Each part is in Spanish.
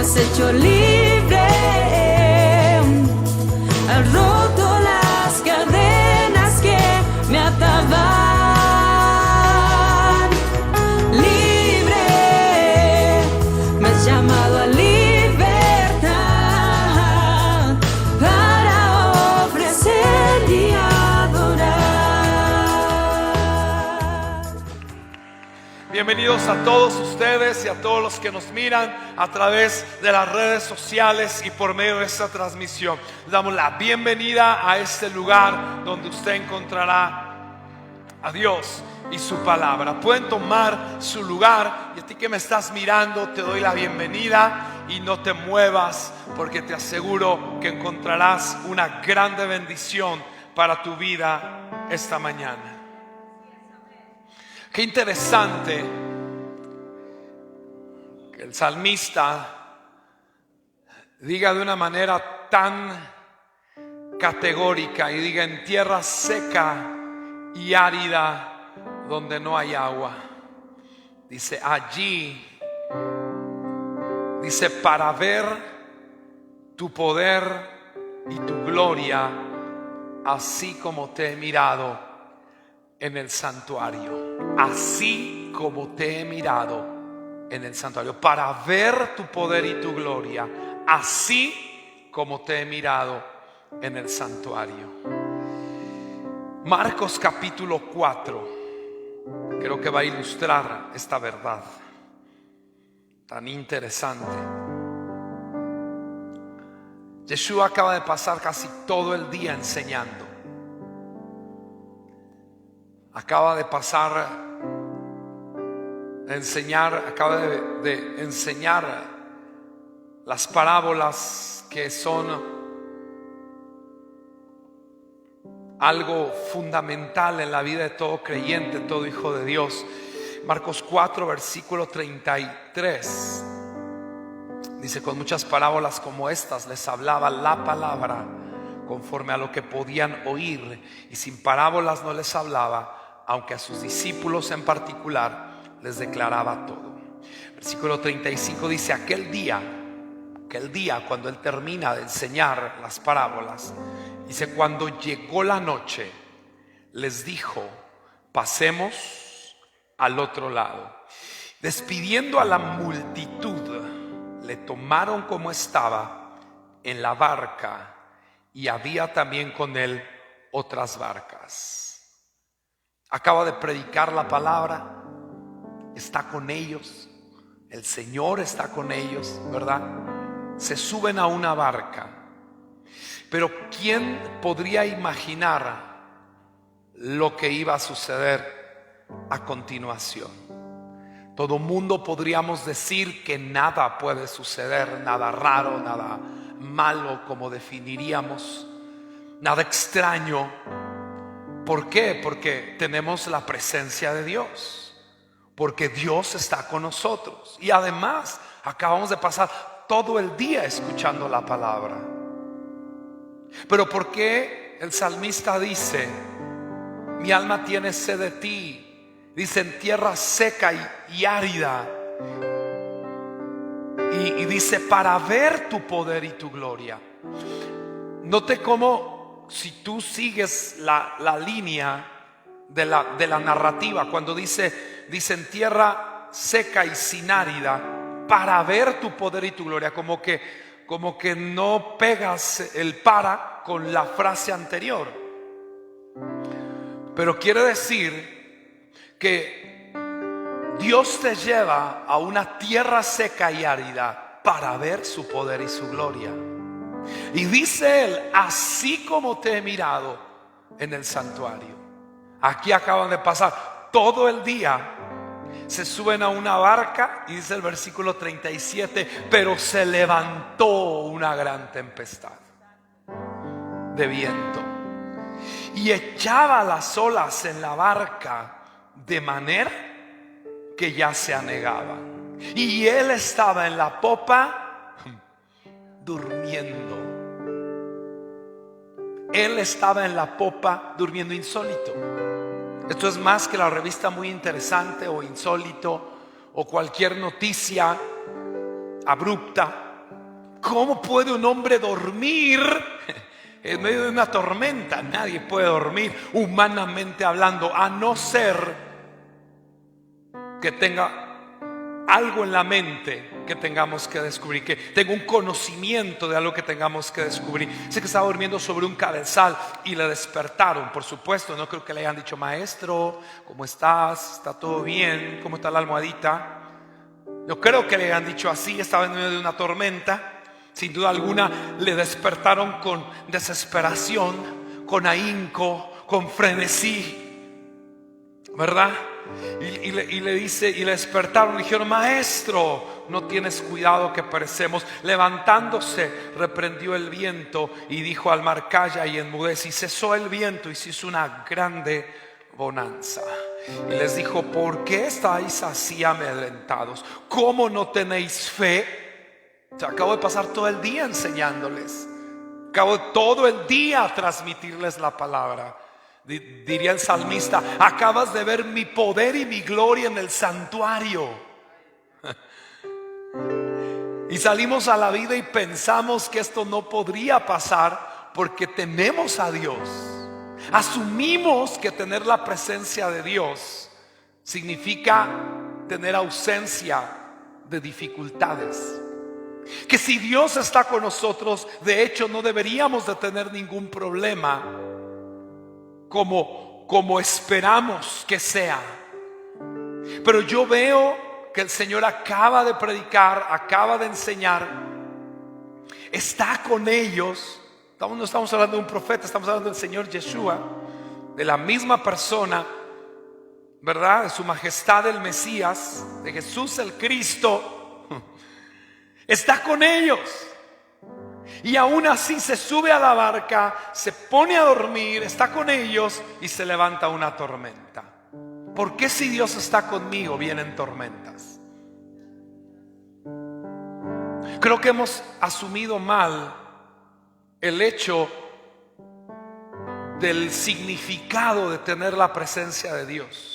has hecho libre, has roto las cadenas que me ataban. Libre, me has llamado a libertad para ofrecer y adorar. Bienvenidos a todos ustedes y a todos los que nos miran a través de las redes sociales y por medio de esta transmisión. Les damos la bienvenida a este lugar donde usted encontrará a Dios y su palabra. Pueden tomar su lugar, y a ti que me estás mirando te doy la bienvenida, y no te muevas porque te aseguro que encontrarás una grande bendición para tu vida esta mañana. Qué interesante que el salmista diga de una manera tan categórica y diga: en tierra seca y árida donde no hay agua. Dice allí, dice, para ver tu poder y tu gloria, así como te he mirado en el santuario. Así como te he mirado en el santuario, para ver tu poder y tu gloria, así como te he mirado en el santuario. Marcos capítulo 4 creo que va a ilustrar esta verdad tan interesante. Yeshua acaba de pasar casi todo el día enseñando. Acaba de pasar acaba de enseñar las parábolas que son algo fundamental en la vida de todo creyente, todo hijo de Dios. Marcos 4 versículo 33 dice: con muchas parábolas como estas les hablaba la palabra conforme a lo que podían oír, y sin parábolas no les hablaba, aunque a sus discípulos en particular les declaraba todo. Versículo 35 dice: aquel día cuando él termina de enseñar las parábolas, dice, cuando llegó la noche, les dijo: pasemos al otro lado. Despidiendo a la multitud, le tomaron como estaba en la barca, y había también con él otras barcas. Acaba de predicar la palabra, está con ellos, el Señor está con ellos, ¿verdad? Se suben a una barca. Pero ¿quién podría imaginar lo que iba a suceder a continuación? Todo mundo podríamos decir que nada puede suceder, nada raro, nada malo, como definiríamos, nada extraño. ¿Por qué? Porque tenemos la presencia de Dios, porque Dios está con nosotros, y además acabamos de pasar todo el día escuchando la palabra. Pero ¿por qué el salmista dice: mi alma tiene sed de ti? Dice: en tierra seca y árida. Y dice: para ver tu poder y tu gloria. Note cómo, si tú sigues la línea de la narrativa, cuando dice en tierra seca y sin árida, para ver tu poder y tu gloria, como que no pegas el para con la frase anterior. Pero quiere decir que Dios te lleva a una tierra seca y árida para ver su poder y su gloria. Y dice él: así como te he mirado en el santuario. Aquí acaban de pasar todo el día, se suben a una barca, y dice el versículo 37: pero se levantó una gran tempestad de viento, y echaba las olas en la barca de manera que ya se anegaban, y él estaba en la popa durmiendo. Él estaba en la popa durmiendo. Insólito. Esto es más que la revista Muy Interesante o Insólito o cualquier noticia abrupta. ¿Cómo puede un hombre dormir en medio de una tormenta? Nadie puede dormir, humanamente hablando, a no ser que tenga algo en la mente que tengamos que descubrir, que tenga un conocimiento de algo que tengamos que descubrir. Sé que estaba durmiendo sobre un cabezal y le despertaron, por supuesto. No creo que le hayan dicho: maestro, ¿cómo estás? ¿Está todo bien? ¿Cómo está la almohadita? Yo creo que le hayan dicho así. Estaba en medio de una tormenta. Sin duda alguna le despertaron con desesperación, con ahínco, con frenesí, ¿verdad? Y le dice, y le despertaron, le dijeron: maestro, no tienes cuidado que perecemos. Levantándose, reprendió el viento y dijo al mar: calla y enmudece. Y cesó el viento y se hizo una grande bonanza. Y les dijo: ¿por qué estáis así amedrentados? ¿Cómo no tenéis fe? O sea, acabo de pasar todo el día enseñándoles, acabo todo el día transmitirles la palabra. Diría el salmista: acabas de ver mi poder y mi gloria en el santuario. Y salimos a la vida y pensamos que esto no podría pasar porque tenemos a Dios. Asumimos que tener la presencia de Dios significa tener ausencia de dificultades. Que si Dios está con nosotros, de hecho no deberíamos de tener ningún problema como esperamos que sea. Pero yo veo que el Señor acaba de predicar, acaba de enseñar, está con ellos. No estamos hablando de un profeta, estamos hablando del Señor Yeshua, de la misma persona, ¿verdad? De su majestad el Mesías, de Jesús el Cristo. Está con ellos. Y aún así se sube a la barca, se pone a dormir, está con ellos y se levanta una tormenta. ¿Por qué si Dios está conmigo vienen tormentas? Creo que hemos asumido mal el hecho del significado de tener la presencia de Dios.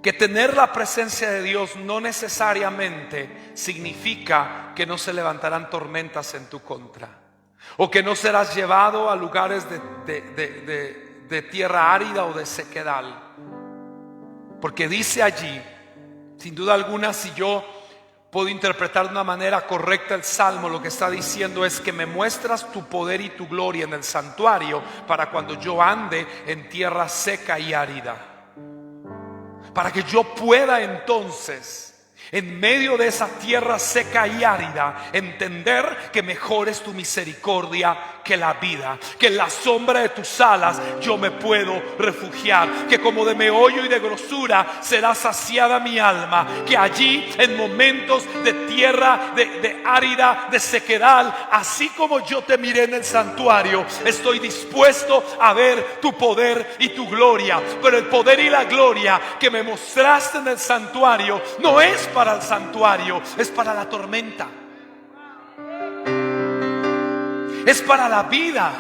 Que tener la presencia de Dios no necesariamente significa que no se levantarán tormentas en tu contra, o que no serás llevado a lugares de tierra árida o de sequedal. Porque dice allí, sin duda alguna, si yo puedo interpretar de una manera correcta el Salmo, lo que está diciendo es que me muestras tu poder y tu gloria en el santuario para cuando yo ande en tierra seca y árida. Para que yo pueda entonces, en medio de esa tierra seca y árida, entender que mejor es tu misericordia que la vida. Que en la sombra de tus alas yo me puedo refugiar. Que como de meollo y de grosura será saciada mi alma. Que allí en momentos de tierra de árida, de sequedad, así como yo te miré en el santuario, estoy dispuesto a ver tu poder y tu gloria. Pero el poder y la gloria que me mostraste en el santuario no es para el santuario, es para la tormenta, es para la vida.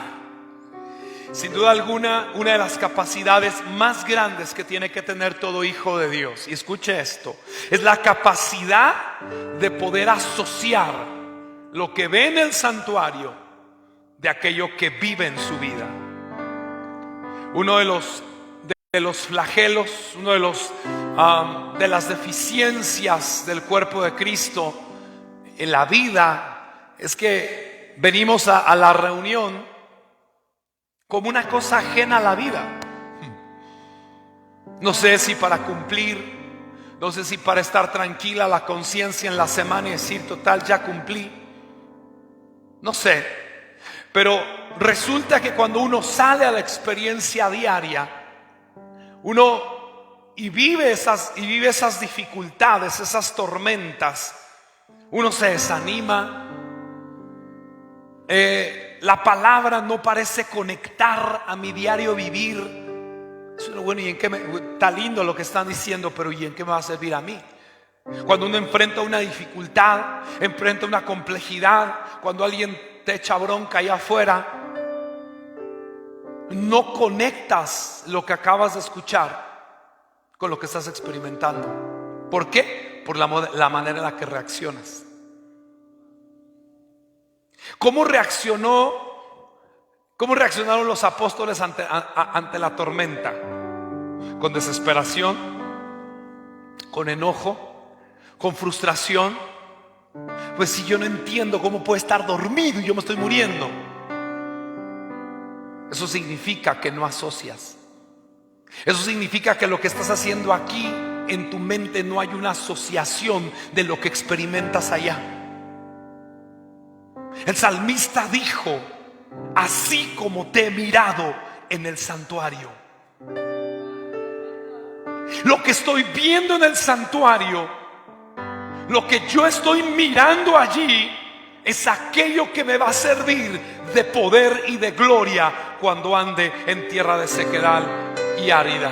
Sin duda alguna, una de las capacidades más grandes que tiene que tener todo hijo de Dios, y escuche esto, es la capacidad de poder asociar lo que ve en el santuario de aquello que vive en su vida. Uno de los flagelos, uno de las deficiencias del cuerpo de Cristo en la vida es que venimos a la reunión como una cosa ajena a la vida. No sé si para cumplir, no sé si para estar tranquila la conciencia en la semana y decir: total, ya cumplí. No sé, pero resulta que cuando uno sale a la experiencia diaria, uno vive esas dificultades, esas tormentas, uno se desanima. La palabra no parece conectar a mi diario vivir. Bueno, ¿y en qué está lindo lo que están diciendo, pero ¿y en qué me va a servir a mí? Cuando uno enfrenta una dificultad, enfrenta una complejidad, cuando alguien te echa bronca allá afuera, no conectas lo que acabas de escuchar con lo que estás experimentando. ¿Por qué? Por la manera en la que reaccionas. ¿Cómo reaccionaron los apóstoles ante la tormenta? Con desesperación, con enojo, con frustración. Pues si yo no entiendo cómo puede estar dormido y yo me estoy muriendo. Eso significa que no asocias. Eso significa que lo que estás haciendo aquí en tu mente no hay una asociación de lo que experimentas allá. El salmista dijo: así como te he mirado en el santuario. Lo que estoy viendo en el santuario, lo que yo estoy mirando allí, es aquello que me va a servir de poder y de gloria cuando ande en tierra de sequedad y árida.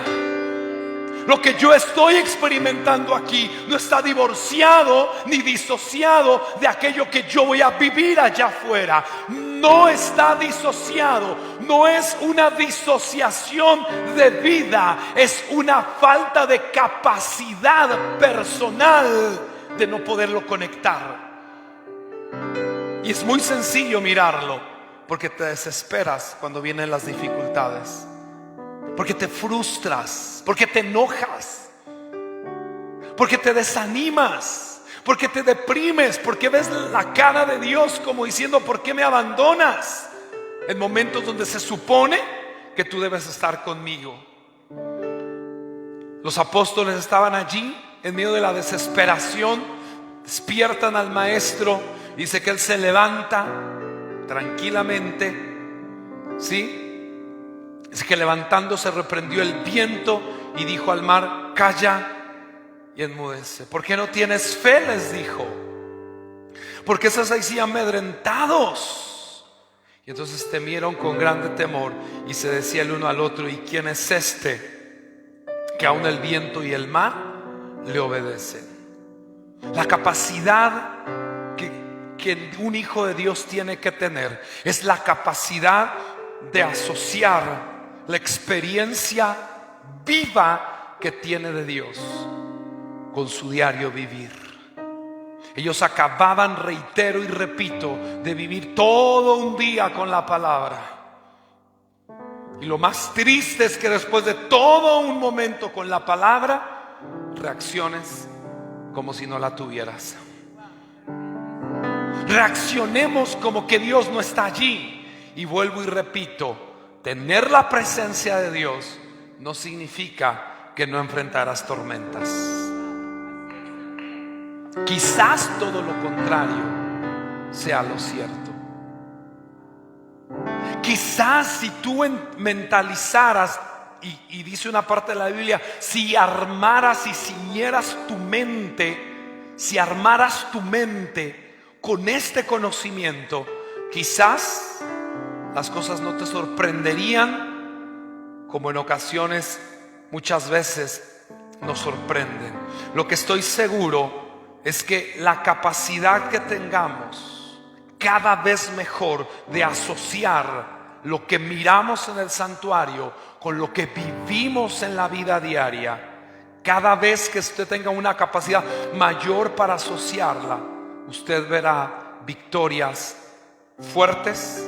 Lo que yo estoy experimentando aquí no está divorciado ni disociado de aquello que yo voy a vivir allá afuera. No está disociado, no es una disociación de vida, es una falta de capacidad personal de no poderlo conectar. Y es muy sencillo mirarlo, porque te desesperas cuando vienen las dificultades, porque te frustras, porque te enojas, porque te desanimas, porque te deprimes, porque ves la cara de Dios como diciendo: ¿por qué me abandonas? En momentos donde se supone que tú debes estar conmigo. Los apóstoles estaban allí en medio de la desesperación, despiertan al maestro. Dice que él se levanta tranquilamente, ¿sí? Dice que levantándose reprendió el viento y dijo al mar: calla y enmudece. ¿Por qué no tienes fe?, les dijo. ¿Por qué estáis así amedrentados? Y entonces temieron con grande temor y se decía el uno al otro: ¿y quién es este que aun el viento y el mar le obedecen? La capacidad que un hijo de Dios tiene que tener es la capacidad de asociar la experiencia viva que tiene de Dios con su diario vivir. Ellos acababan, reitero y repito, de vivir todo un día con la palabra. Y lo más triste es que después de todo un momento con la palabra, reacciones como si no la tuvieras. Reaccionemos como que Dios no está allí. Y vuelvo y repito, tener la presencia de Dios no significa que no enfrentarás tormentas. Quizás todo lo contrario sea lo cierto. Quizás si tú mentalizaras, y dice una parte de la Biblia, si armaras y ciñeras tu mente, si armaras tu mente con este conocimiento, quizás las cosas no te sorprenderían como en ocasiones, muchas veces nos sorprenden. Lo que estoy seguro es que la capacidad que tengamos cada vez mejor de asociar lo que miramos en el santuario con lo que vivimos en la vida diaria, cada vez que usted tenga una capacidad mayor para asociarla, usted verá victorias fuertes,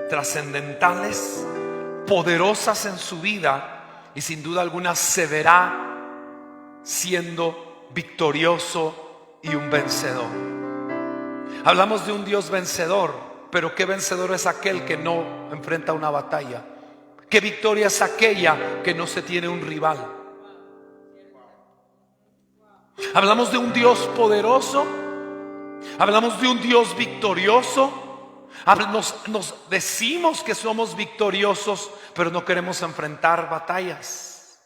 trascendentales, poderosas en su vida, y sin duda alguna se verá siendo victorioso y un vencedor. Hablamos de un Dios vencedor, pero ¿qué vencedor es aquel que no enfrenta una batalla? ¿Qué victoria es aquella que no se tiene un rival? Hablamos de un Dios poderoso, hablamos de un Dios victorioso. Nos decimos que somos victoriosos, pero no queremos enfrentar batallas.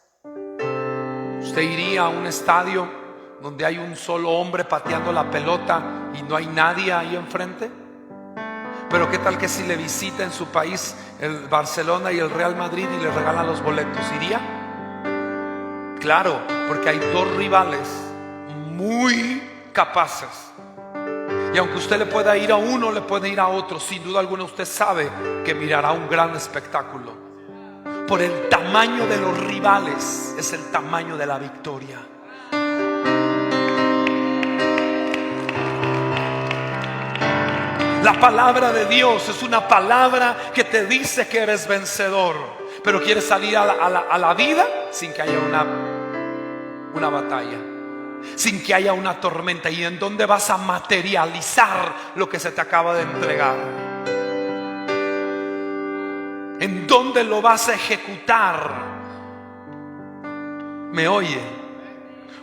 Usted iría a un estadio donde hay un solo hombre pateando la pelota y no hay nadie ahí enfrente. Pero qué tal que si le visita en su país el Barcelona y el Real Madrid y le regalan los boletos, ¿iría? Claro, porque hay dos rivales muy capaces. Y aunque usted le pueda ir a uno, le puede ir a otro, sin duda alguna usted sabe que mirará un gran espectáculo. Por el tamaño de los rivales es el tamaño de la victoria. La palabra de Dios es una palabra que te dice que eres vencedor, pero quieres salir a la vida sin que haya una batalla, sin que haya una tormenta. ¿Y en dónde vas a materializar lo que se te acaba de entregar? ¿En dónde lo vas a ejecutar? ¿Me oye?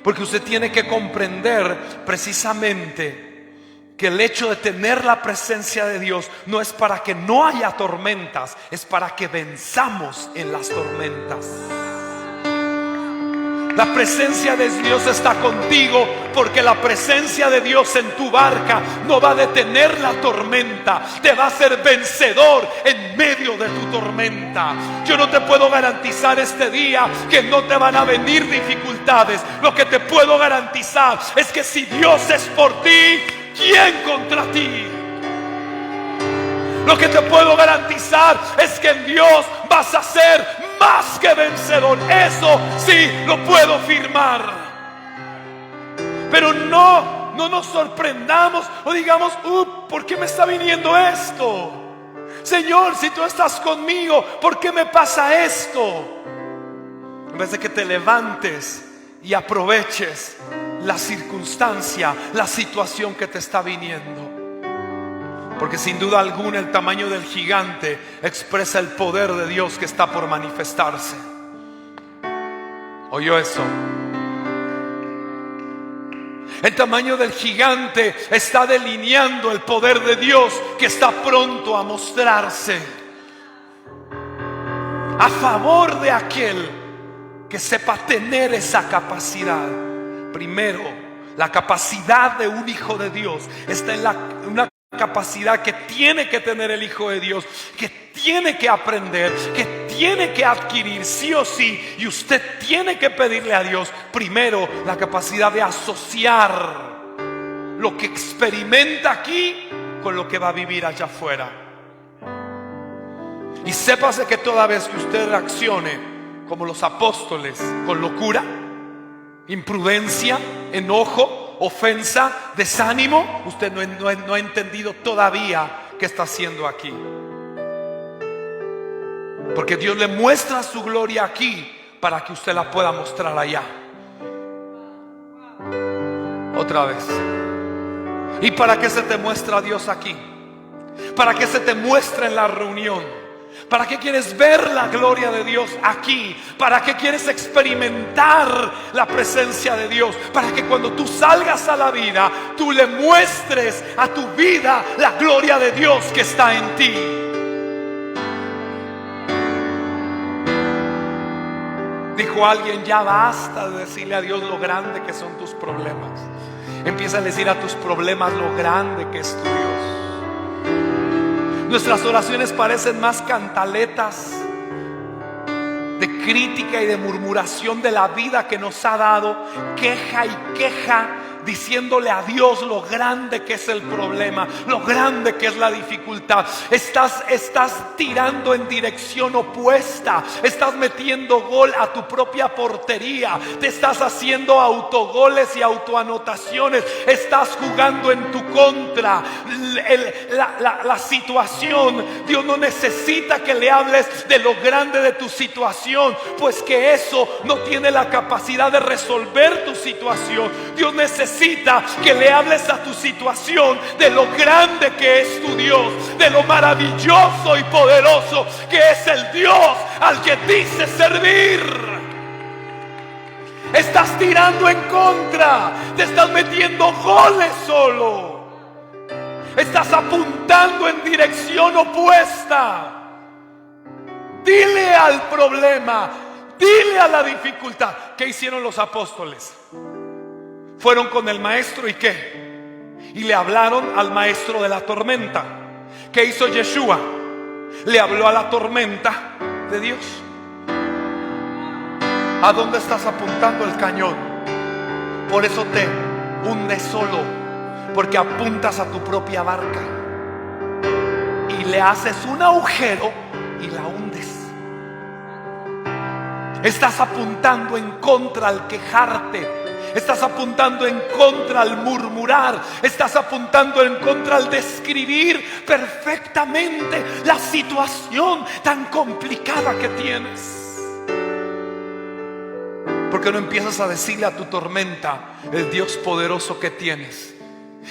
Porque usted tiene que comprender precisamente que el hecho de tener la presencia de Dios no es para que no haya tormentas, es para que venzamos en las tormentas. La presencia de Dios está contigo, porque la presencia de Dios en tu barca no va a detener la tormenta, te va a hacer vencedor en medio de tu tormenta. Yo no te puedo garantizar este día que no te van a venir dificultades. Lo que te puedo garantizar es que si Dios es por ti, ¿quién contra ti? Lo que te puedo garantizar es que en Dios vas a ser más que vencedor. Eso sí lo puedo firmar. Pero no nos sorprendamos o digamos, ¿por qué me está viniendo esto? Señor, si tú estás conmigo, ¿por qué me pasa esto? En vez de que te levantes y aproveches la circunstancia, la situación que te está viniendo. Porque sin duda alguna el tamaño del gigante expresa el poder de Dios que está por manifestarse. ¿Oyó eso? El tamaño del gigante está delineando el poder de Dios que está pronto a mostrarse a favor de aquel que sepa tener esa capacidad. Primero, la capacidad de un hijo de Dios está en una capacidad que tiene que tener el hijo de Dios, que tiene que aprender, que tiene que adquirir sí o sí. Y usted tiene que pedirle a Dios primero la capacidad de asociar lo que experimenta aquí con lo que va a vivir allá afuera. Y sépase que toda vez que usted reaccione como los apóstoles, con locura, imprudencia, enojo, ofensa, desánimo, usted no ha entendido todavía qué está haciendo aquí. Porque Dios le muestra su gloria aquí para que usted la pueda mostrar allá. Otra vez. ¿Y para qué se te muestra Dios aquí? ¿Para qué se te muestra en la reunión? ¿Para qué quieres ver la gloria de Dios aquí? ¿Para qué quieres experimentar la presencia de Dios? Para que cuando tú salgas a la vida, tú le muestres a tu vida la gloria de Dios que está en ti. Dijo alguien, ya basta de decirle a Dios lo grande que son tus problemas. Empieza a decir a tus problemas lo grande que es tu Dios. Nuestras oraciones parecen más cantaletas de crítica y de murmuración de la vida que nos ha dado, queja y queja, diciéndole a Dios lo grande que es el problema, lo grande que es la dificultad. Estás tirando en dirección opuesta, estás metiendo gol a tu propia portería, te estás haciendo autogoles y autoanotaciones, estás jugando en tu contra. La situación, Dios no necesita que le hables de lo grande de tu situación, pues que eso no tiene la capacidad de resolver tu situación. Dios necesita que le hables a tu situación de lo grande que es tu Dios, de lo maravilloso y poderoso que es el Dios al que dices servir. Estás tirando en contra, te estás metiendo goles solo, estás apuntando en dirección opuesta. Dile al problema, dile a la dificultad. ¿Qué hicieron los apóstoles? Fueron con el maestro y ¿qué? Y le hablaron al maestro de la tormenta. ¿Qué hizo Yeshua? Le habló a la tormenta de Dios. ¿A dónde estás apuntando el cañón? Por eso te hundes solo, porque apuntas a tu propia barca y le haces un agujero y la hundes. Estás apuntando en contra al quejarte. Estás apuntando en contra al murmurar. Estás apuntando en contra al describir perfectamente la situación tan complicada que tienes. ¿Por qué no empiezas a decirle a tu tormenta el Dios poderoso que tienes?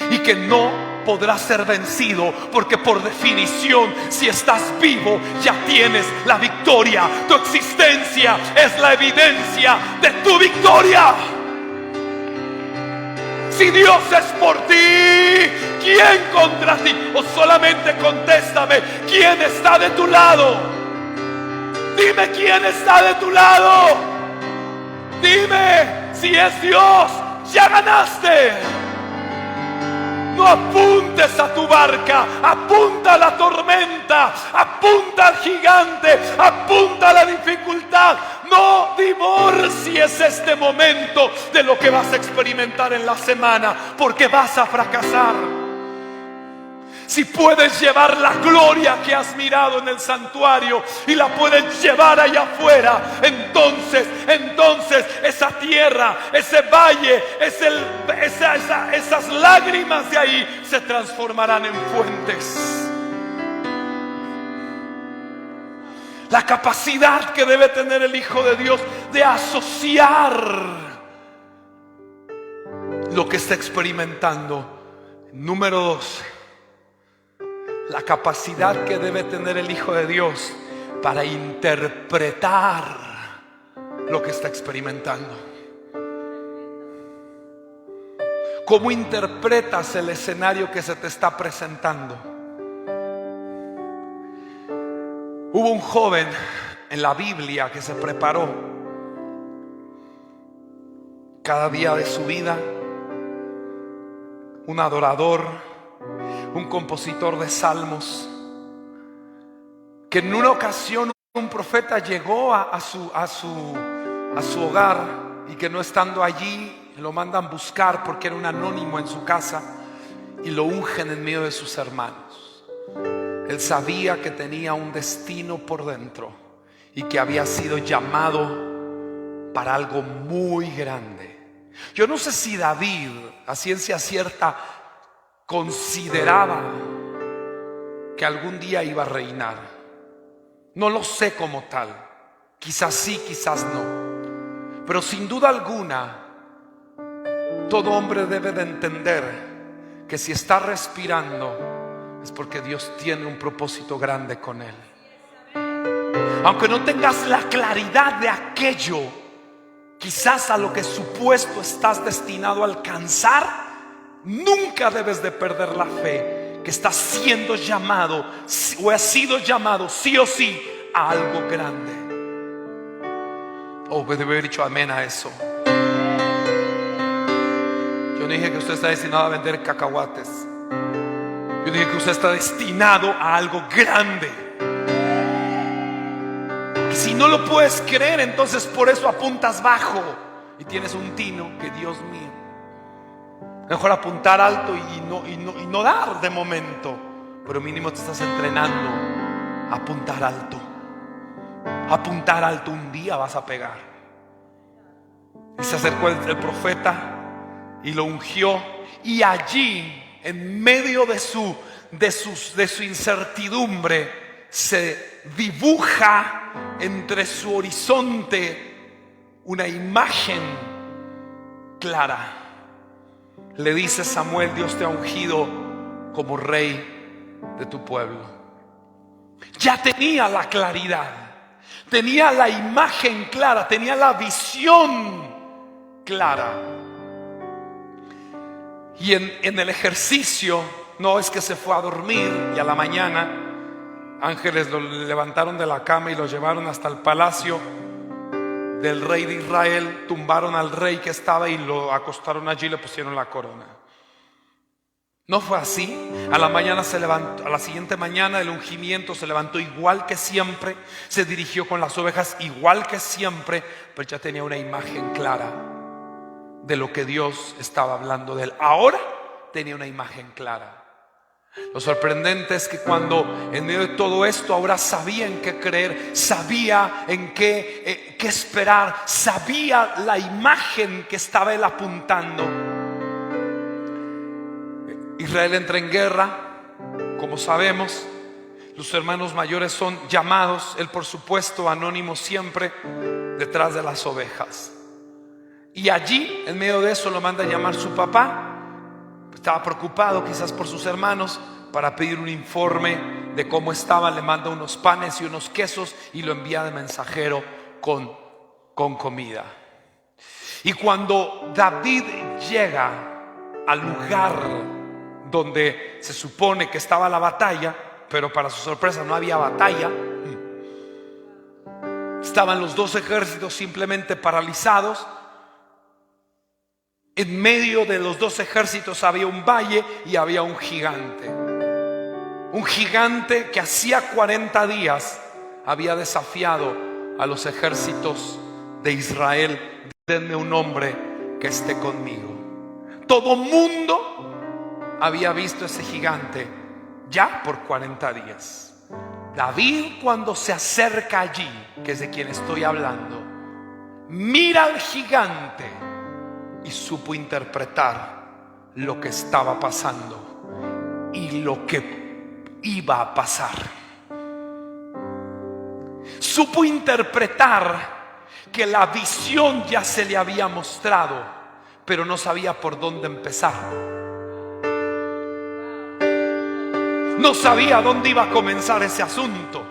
Y que no podrás ser vencido, porque por definición, si estás vivo, ya tienes la victoria. Tu existencia es la evidencia de tu victoria. Si Dios es por ti, ¿quién contra ti? O solamente contéstame, ¿quién está de tu lado? Dime quién está de tu lado. Dime, si es Dios, ya ganaste. No apuntes a tu barca, apunta a la tormenta, apunta al gigante, apunta a la dificultad. No divorcies este momento de lo que vas a experimentar en la semana, porque vas a fracasar. Si puedes llevar la gloria que has mirado en el santuario y la puedes llevar allá afuera, entonces esa tierra, ese valle, esas lágrimas de ahí se transformarán en fuentes. La capacidad que debe tener el Hijo de Dios de asociar lo que está experimentando. Número 2. La capacidad que debe tener el Hijo de Dios para interpretar lo que está experimentando. ¿Cómo interpretas el escenario que se te está presentando? Hubo un joven en la Biblia que se preparó cada día de su vida, un adorador, un compositor de salmos, que en una ocasión un profeta llegó a su hogar, y que no estando allí lo mandan buscar porque era un anónimo en su casa, y lo ungen en medio de sus hermanos. Él sabía que tenía un destino por dentro y que había sido llamado para algo muy grande. Yo no sé si David, a ciencia cierta, consideraba que algún día iba a reinar. No lo sé como tal. Quizás sí, quizás no. Pero sin duda alguna, todo hombre debe de entender que si está respirando es porque Dios tiene un propósito grande con él. Aunque no tengas la claridad de aquello, quizás a lo que supuesto estás destinado a alcanzar, nunca debes de perder la fe que estás siendo llamado, o has sido llamado sí o sí a algo grande. Oh, debe haber dicho amén a eso. Yo no dije que usted está destinado a vender cacahuates. Yo dije que usted está destinado a algo grande. Y si no lo puedes creer, entonces por eso apuntas bajo y tienes un tino que, Dios mío. Mejor apuntar alto y no dar de momento, pero mínimo te estás entrenando a apuntar alto. Apuntar alto, un día vas a pegar. Y se acercó el profeta y lo ungió, y allí, en medio de su incertidumbre, se dibuja entre su horizonte una imagen clara. Le dice Samuel: Dios te ha ungido como rey de tu pueblo. Ya tenía la claridad, tenía la imagen clara, tenía la visión clara. Y en el ejercicio, no es que se fue a dormir y a la mañana ángeles lo levantaron de la cama y lo llevaron hasta el palacio del rey de Israel, tumbaron al rey que estaba y lo acostaron allí y le pusieron la corona. No fue así. A la mañana se levantó, a la siguiente mañana el ungimiento se levantó igual que siempre, se dirigió con las ovejas igual que siempre, pero ya tenía una imagen clara de lo que Dios estaba hablando de él. Ahora tenía una imagen clara. Lo sorprendente es que cuando en medio de todo esto ahora sabía en qué creer, sabía en qué esperar, sabía la imagen que estaba él apuntando. Israel entra en guerra, como sabemos. Los hermanos mayores son llamados, él por supuesto anónimo siempre, detrás de las ovejas. Y allí, en medio de eso, lo manda a llamar su papá. Estaba preocupado quizás por sus hermanos, para pedir un informe de cómo estaban. Le manda unos panes y unos quesos y lo envía de mensajero con comida. Y cuando David llega al lugar donde se supone que estaba la batalla, pero para su sorpresa no había batalla, estaban los dos ejércitos simplemente paralizados. En medio de los dos ejércitos había un valle y había un gigante. Un gigante que hacía 40 días había desafiado a los ejércitos de Israel. Denme un hombre que esté conmigo. Todo mundo había visto ese gigante ya por 40 días. David, cuando se acerca allí, que es de quien estoy hablando, mira al gigante y supo interpretar lo que estaba pasando y lo que iba a pasar. Supo interpretar que la visión ya se le había mostrado, pero no sabía por dónde empezar. No sabía dónde iba a comenzar ese asunto.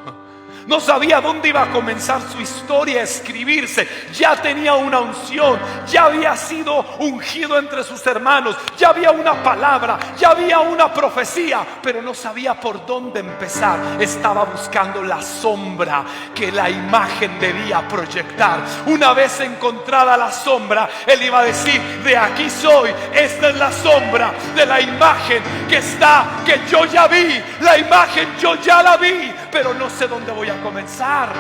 No sabía dónde iba a comenzar su historia a escribirse. Ya tenía una unción, ya había sido ungido entre sus hermanos, ya había una palabra, ya había una profecía, pero no sabía por dónde empezar. Estaba buscando la sombra que la imagen debía proyectar. Una vez encontrada la sombra, él iba a decir: de aquí soy, esta es la sombra de la imagen que yo ya vi. La imagen yo ya la vi, pero no sé dónde voy a comenzar.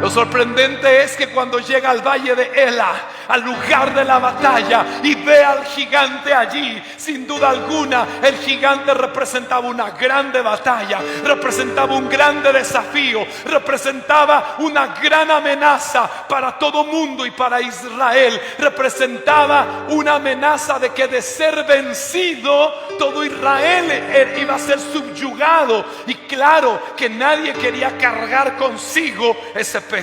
Lo sorprendente es que cuando llega al valle de Ela, al lugar de la batalla, y ve al gigante allí, sin duda alguna el gigante representaba una grande batalla, representaba un grande desafío, representaba una gran amenaza para todo mundo y para Israel. Representaba una amenaza de que, de ser vencido, todo Israel iba a ser subyugado. Y claro que nadie quería cargar consigo ese peso.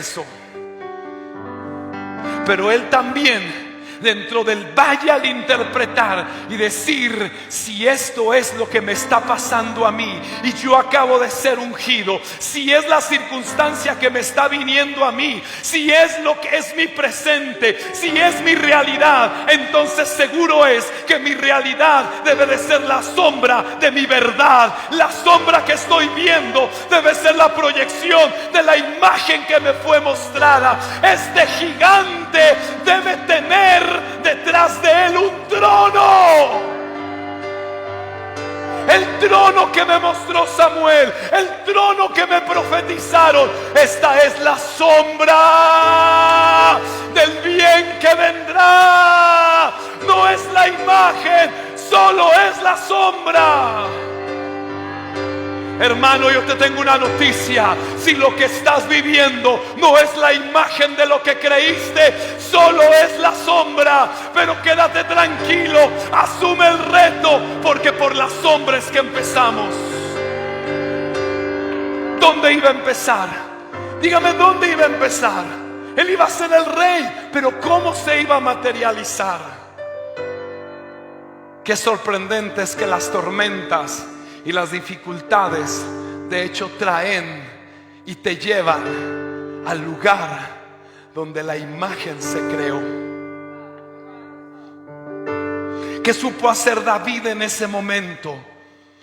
Pero él también, dentro del valle, al interpretar y decir: si esto es lo que me está pasando a mí y yo acabo de ser ungido, si es la circunstancia que me está viniendo a mí, si es lo que es mi presente, si es mi realidad, entonces seguro es que mi realidad debe de ser la sombra de mi verdad. La sombra que estoy viendo debe ser la proyección de la imagen que me fue mostrada. Este gigante debe tener detrás de él un trono. El trono que me mostró Samuel, el trono que me profetizaron. Esta es la sombra del bien que vendrá. No es la imagen, solo es la sombra. Hermano, yo te tengo una noticia. Si lo que estás viviendo no es la imagen de lo que creíste, solo es la sombra. Pero quédate tranquilo, asume el reto, porque por la sombra es que empezamos. ¿Dónde iba a empezar? Dígame, ¿dónde iba a empezar? Él iba a ser el rey, pero ¿cómo se iba a materializar? Qué sorprendente es que las tormentas y las dificultades, de hecho, traen y te llevan al lugar donde la imagen se creó. ¿Qué supo hacer David en ese momento?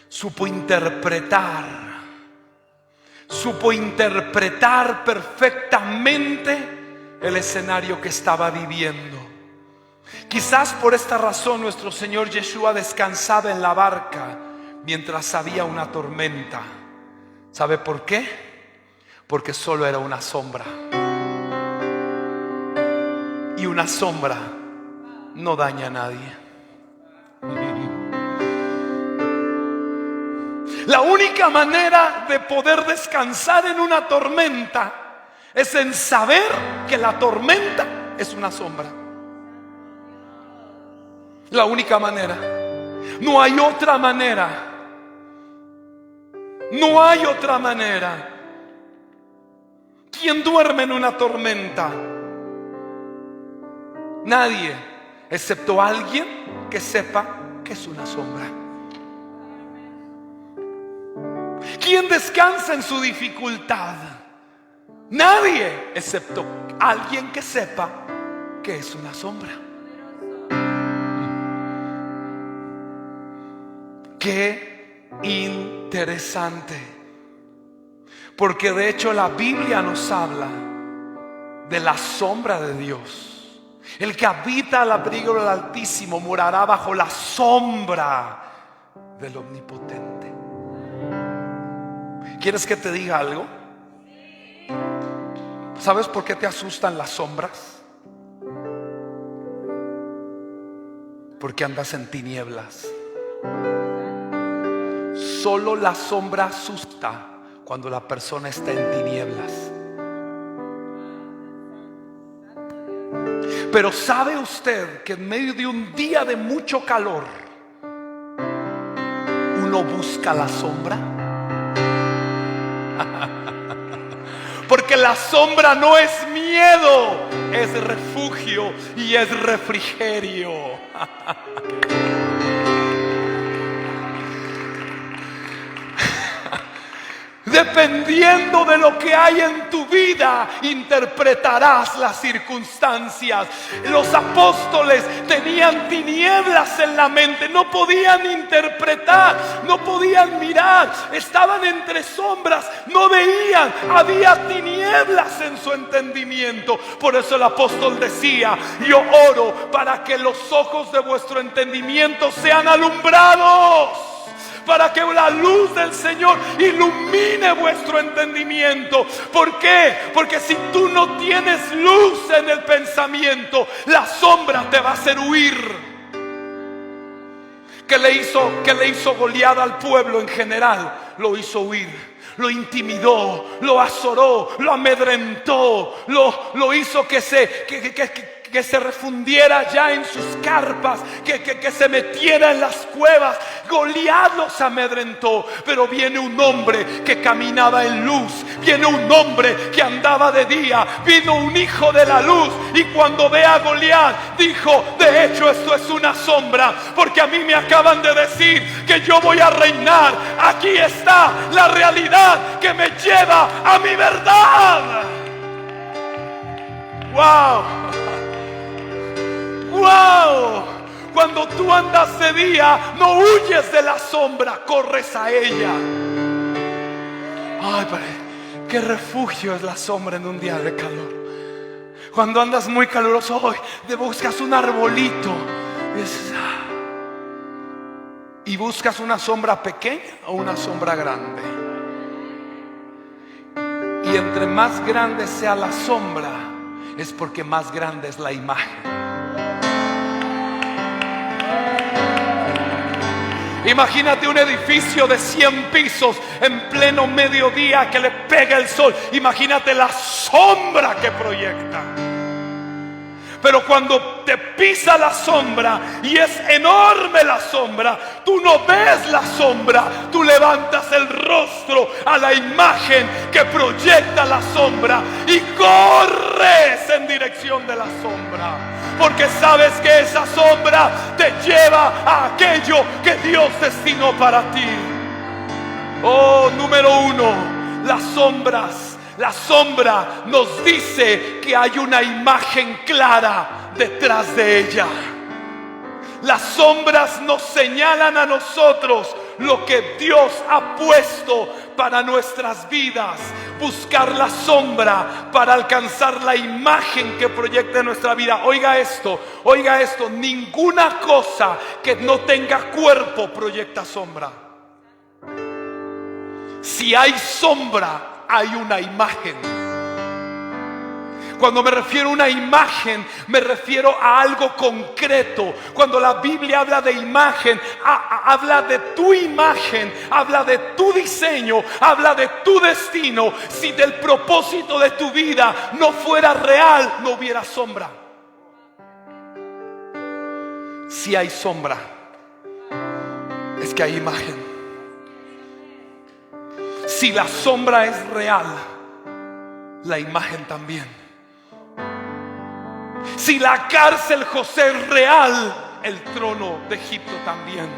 Supo interpretar perfectamente el escenario que estaba viviendo. Quizás por esta razón nuestro Señor Yeshua descansaba en la barca mientras había una tormenta. ¿Sabe por qué? Porque solo era una sombra. Y una sombra no daña a nadie. La única manera de poder descansar en una tormenta es en saber que la tormenta es una sombra. La única manera. No hay otra manera. No hay otra manera. ¿Quién duerme en una tormenta? Nadie, excepto alguien que sepa que es una sombra. ¿Quién descansa en su dificultad? Nadie, excepto alguien que sepa que es una sombra. Qué interesante, porque de hecho la Biblia nos habla de la sombra de Dios. El que habita al abrigo del Altísimo morará bajo la sombra del Omnipotente. ¿Quieres que te diga algo? ¿Sabes por qué te asustan las sombras? Porque andas en tinieblas. Solo la sombra asusta cuando la persona está en tinieblas. Pero ¿sabe usted que en medio de un día de mucho calor uno busca la sombra? Porque la sombra no es miedo, es refugio y es refrigerio. Dependiendo de lo que hay en tu vida, interpretarás las circunstancias. Los apóstoles tenían tinieblas en la mente, no podían interpretar, no podían mirar, estaban entre sombras, no veían, había tinieblas en su entendimiento. Por eso el apóstol decía: yo oro para que los ojos de vuestro entendimiento sean alumbrados, para que la luz del Señor ilumine vuestro entendimiento. ¿Por qué? Porque si tú no tienes luz en el pensamiento, la sombra te va a hacer huir. ¿Qué le hizo Goliat al pueblo en general? Lo hizo huir. Lo intimidó, lo azoró, lo amedrentó, lo hizo que se refundiera ya en sus carpas, que se metiera en las cuevas. Goliat los amedrentó. Pero viene un hombre que caminaba en luz, viene un hombre que andaba de día, vino un hijo de la luz, y cuando ve a Goliat dijo: de hecho esto es una sombra, porque a mí me acaban de decir que yo voy a reinar. Aquí está la realidad que me lleva a mi verdad. ¡Wow! ¡Wow! Cuando tú andas de día, no huyes de la sombra, corres a ella. Ay, padre, qué refugio es la sombra en un día de calor. Cuando andas muy caluroso, hoy te buscas un arbolito y buscas una sombra pequeña o una sombra grande. Y entre más grande sea la sombra, es porque más grande es la imagen. Imagínate un edificio de 100 pisos en pleno mediodía que le pega el sol. Imagínate la sombra que proyecta. Pero cuando te pisa la sombra y es enorme la sombra, tú no ves la sombra, tú levantas el rostro a la imagen que proyecta la sombra y corres en dirección de la sombra, porque sabes que esa sombra te lleva a aquello que Dios destinó para ti. Oh, número uno, las sombras. La sombra nos dice que hay una imagen clara detrás de ella. Las sombras nos señalan a nosotros lo que Dios ha puesto para nuestras vidas. Buscar la sombra para alcanzar la imagen que proyecta nuestra vida. Oiga esto, ninguna cosa que no tenga cuerpo proyecta sombra. Si hay sombra, hay una imagen. Cuando me refiero a una imagen, me refiero a algo concreto. Cuando la Biblia habla de imagen, habla de tu imagen, habla de tu diseño, habla de tu destino. Si del propósito de tu vida no fuera real, no hubiera sombra. Si hay sombra, es que hay imagen. Si la sombra es real, la imagen también. Si la cárcel José es real, el trono de Egipto también.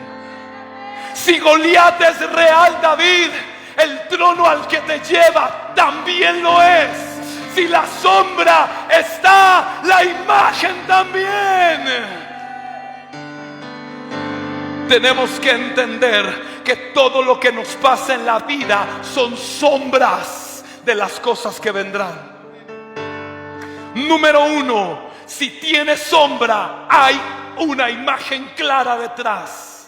Si Goliat es real, David, el trono al que te lleva también lo es. Si la sombra está, la imagen también. Tenemos que entender que todo lo que nos pasa en la vida son sombras de las cosas que vendrán. Número uno, si tiene sombra, hay una imagen clara detrás.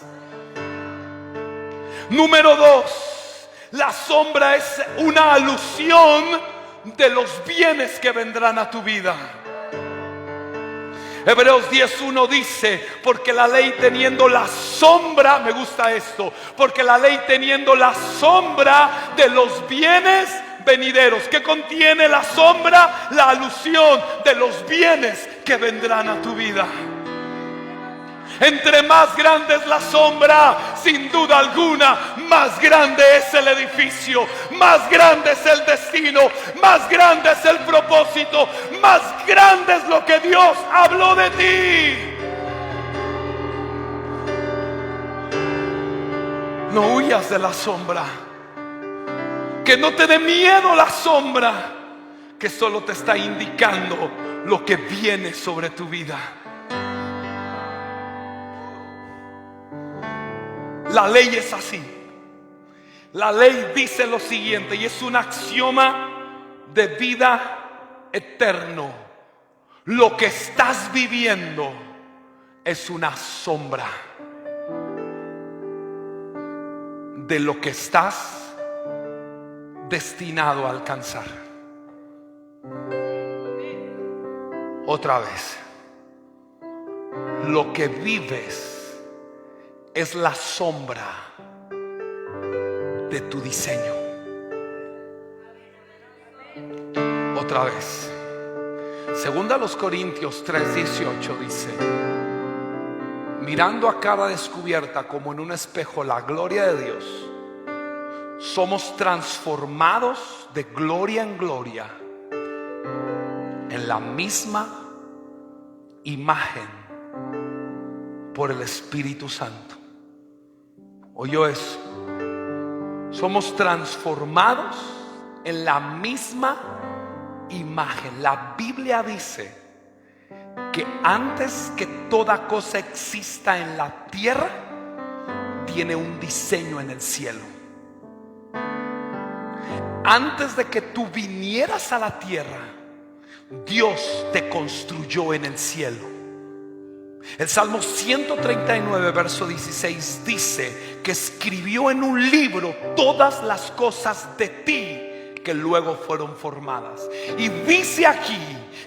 Número dos, la sombra es una alusión de los bienes que vendrán a tu vida. Hebreos 10:1 dice, porque la ley teniendo la sombra, me gusta esto, porque la ley teniendo la sombra de los bienes venideros. ¿Qué contiene la sombra? La alusión de los bienes que vendrán a tu vida. Entre más grande es la sombra, sin duda alguna, más grande es el edificio, más grande es el destino, más grande es el propósito, más grande es lo que Dios habló de ti. No huyas de la sombra. Que no te dé miedo la sombra, que solo te está indicando lo que viene sobre tu vida. La ley es así. La ley dice lo siguiente, y es un axioma de vida eterno: lo que estás viviendo es una sombra de lo que estás destinado a alcanzar. Otra vez, lo que vives es la sombra de tu diseño. Otra vez, segunda a los Corintios 3:18 dice: mirando a cara descubierta como en un espejo la gloria de Dios, somos transformados de gloria en gloria en la misma imagen por el Espíritu Santo. ¿Oyó eso? Somos transformados en la misma imagen. La Biblia dice que antes que toda cosa exista en la tierra, tiene un diseño en el cielo. Antes de que tú vinieras a la tierra, Dios te construyó en el cielo. El Salmo 139 verso 16 dice que escribió en un libro todas las cosas de ti que luego fueron formadas. Y dice aquí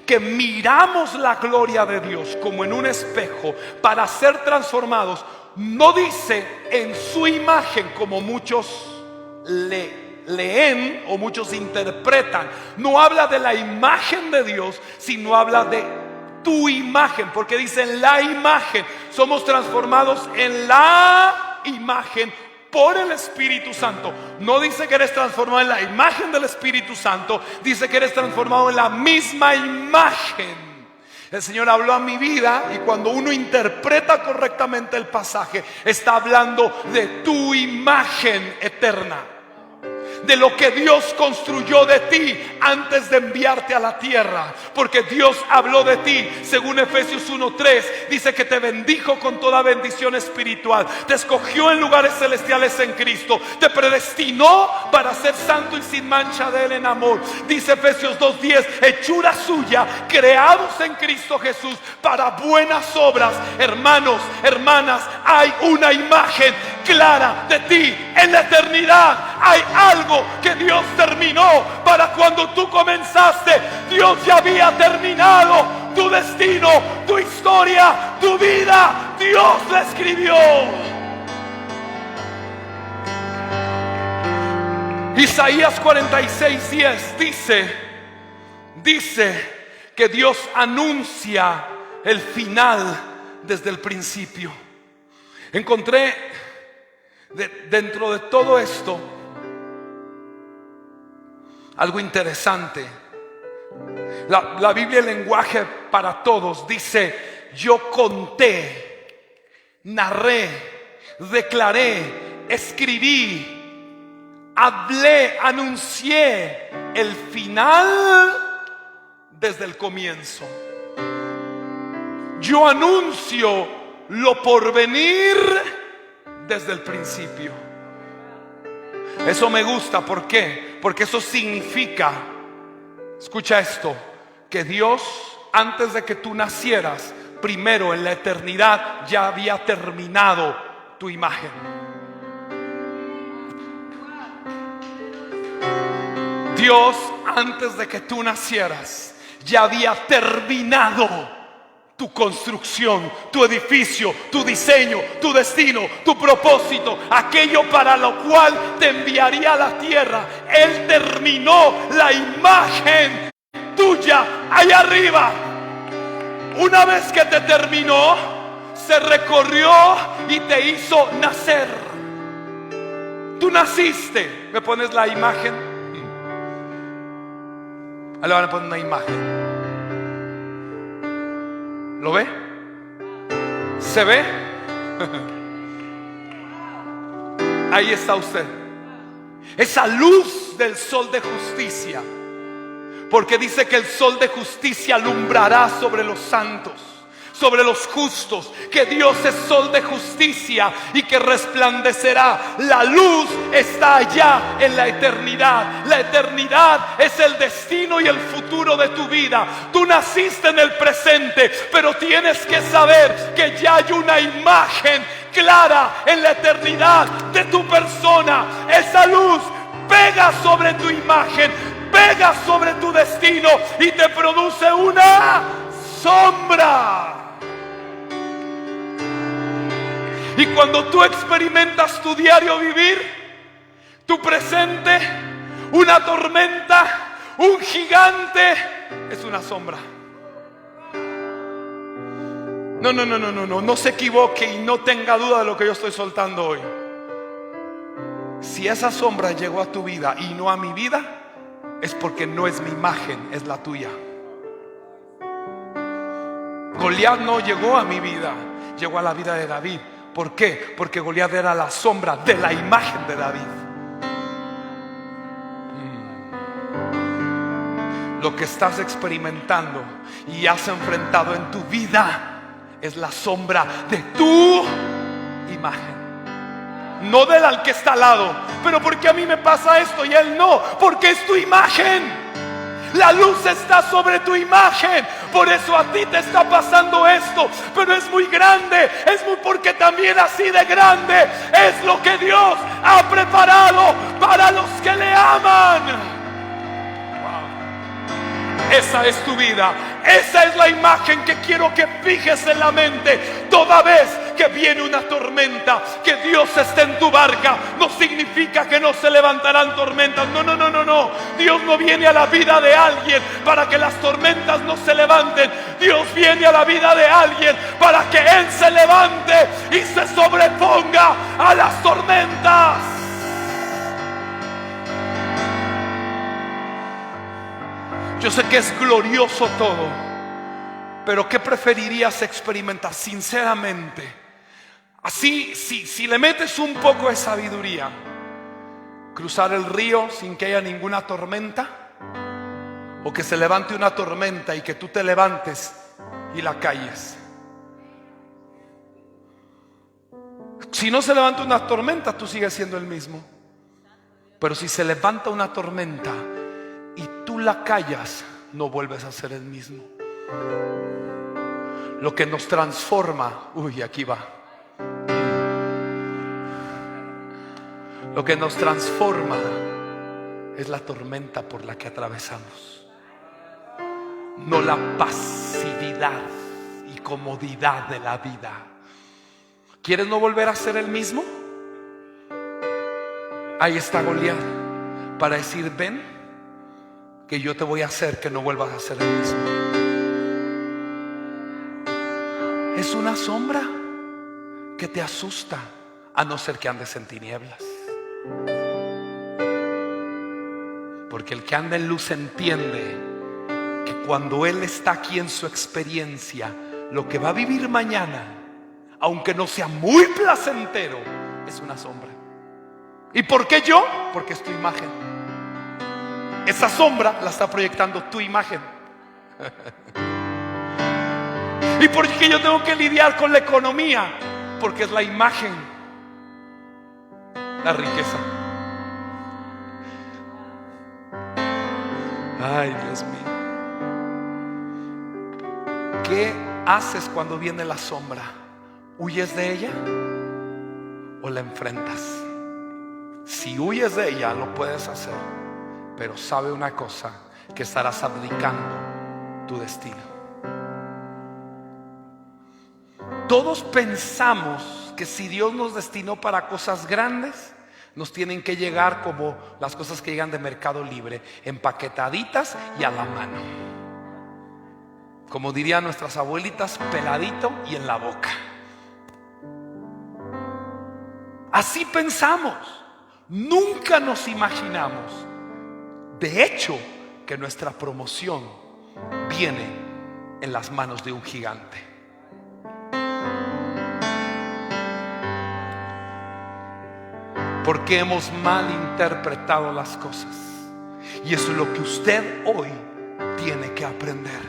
que miramos la gloria de Dios como en un espejo para ser transformados. No dice en su imagen, como muchos leen o muchos interpretan. No habla de la imagen de Dios, sino habla de tu imagen, porque dice en la imagen. Somos transformados en la imagen por el Espíritu Santo. No dice que eres transformado en la imagen del Espíritu Santo, dice que eres transformado en la misma imagen. El Señor habló a mi vida, y cuando uno interpreta correctamente el pasaje, está hablando de tu imagen eterna, de lo que Dios construyó de ti antes de enviarte a la tierra. Porque Dios habló de ti, según Efesios 1:3, dice que te bendijo con toda bendición espiritual, te escogió en lugares celestiales en Cristo, te predestinó para ser santo y sin mancha de Él en amor. Dice Efesios 2:10, hechura suya, creados en Cristo Jesús para buenas obras. Hermanos, hermanas, hay una imagen clara de ti en la eternidad. Hay algo que Dios terminó para cuando tú comenzaste. Dios ya había terminado tu destino, tu historia, tu vida. Dios la escribió. Isaías 46:10 dice que Dios anuncia el final desde el principio. Encontré dentro de todo esto algo interesante. La Biblia, el lenguaje para todos, dice: yo conté, narré, declaré, escribí, hablé, anuncié el final desde el comienzo. Yo anuncio lo por venir desde el principio. Eso me gusta. ¿Por qué? Porque eso significa, escucha esto, que Dios, antes de que tú nacieras, primero en la eternidad ya había terminado tu imagen. Dios, antes de que tú nacieras, ya había terminado tu construcción, tu edificio, tu diseño, tu destino, tu propósito, aquello para lo cual te enviaría a la tierra. Él terminó la imagen tuya allá arriba. Una vez que te terminó, se recorrió y te hizo nacer. Tú naciste. ¿Me pones la imagen? Ahí le van a poner una imagen. ¿Lo ve? ¿Se ve? Ahí está usted. Esa luz del sol de justicia. Porque dice que el sol de justicia alumbrará sobre los santos, sobre los justos, que Dios es sol de justicia y que resplandecerá. La luz está allá en la eternidad. La eternidad es el destino y el futuro de tu vida. Tú naciste en el presente, pero tienes que saber que ya hay una imagen clara en la eternidad de tu persona. Esa luz pega sobre tu imagen, pega sobre tu destino y te produce una sombra. Y cuando tú experimentas tu diario vivir, tu presente, una tormenta, un gigante, es una sombra. No se equivoque y no tenga duda de lo que yo estoy soltando hoy. Si esa sombra llegó a tu vida y no a mi vida, es porque no es mi imagen, es la tuya. Goliat no llegó a mi vida, llegó a la vida de David. ¿Por qué? Porque Goliat era la sombra de la imagen de David. Lo que estás experimentando y has enfrentado en tu vida es la sombra de tu imagen. No del al que está al lado. Pero ¿por qué a mí me pasa esto y a él no? Porque es tu imagen. La luz está sobre tu imagen. Por eso a ti te está pasando esto. Pero es muy grande. Porque también así de grande es lo que Dios ha preparado para los que le aman. Esa es tu vida. Esa es la imagen que quiero que fijes en la mente. Toda vez que viene una tormenta, que Dios esté en tu barca, no significa que no se levantarán tormentas. No. Dios no viene a la vida de alguien para que las tormentas no se levanten. Dios viene a la vida de alguien para que Él se levante y se sobreponga a las tormentas. Yo sé que es glorioso todo, pero ¿qué preferirías experimentar sinceramente? Así, si le metes un poco de sabiduría, cruzar el río sin que haya ninguna tormenta, o que se levante una tormenta y que tú te levantes y la calles. Si no se levanta una tormenta, tú sigues siendo el mismo. Pero si se levanta una tormenta y tú la callas, no vuelves a ser el mismo. Lo que nos transforma, aquí va. Lo que nos transforma es la tormenta por la que atravesamos, no la pasividad y comodidad de la vida. ¿Quieres no volver a ser el mismo? Ahí está Goliat para decir: ven, que yo te voy a hacer que no vuelvas a ser el mismo. Es una sombra que te asusta, a no ser que andes en tinieblas. Porque el que anda en luz entiende que cuando él está aquí en su experiencia, lo que va a vivir mañana, aunque no sea muy placentero, es una sombra. ¿Y por qué yo? Porque es tu imagen. Esa sombra la está proyectando tu imagen. ¿Y por qué yo tengo que lidiar con la economía? Porque es la imagen, la riqueza. Ay, Dios mío. ¿Qué haces cuando viene la sombra? ¿Huyes de ella o la enfrentas? Si huyes de ella, lo puedes hacer, pero sabe una cosa, que estarás abdicando tu destino. Todos pensamos que si Dios nos destinó para cosas grandes, nos tienen que llegar como las cosas que llegan de Mercado Libre, empaquetaditas y a la mano. Como dirían nuestras abuelitas, peladito y en la boca. Así pensamos. Nunca nos imaginamos, de hecho, que nuestra promoción viene en las manos de un gigante. Porque hemos malinterpretado las cosas. Y eso es lo que usted hoy tiene que aprender.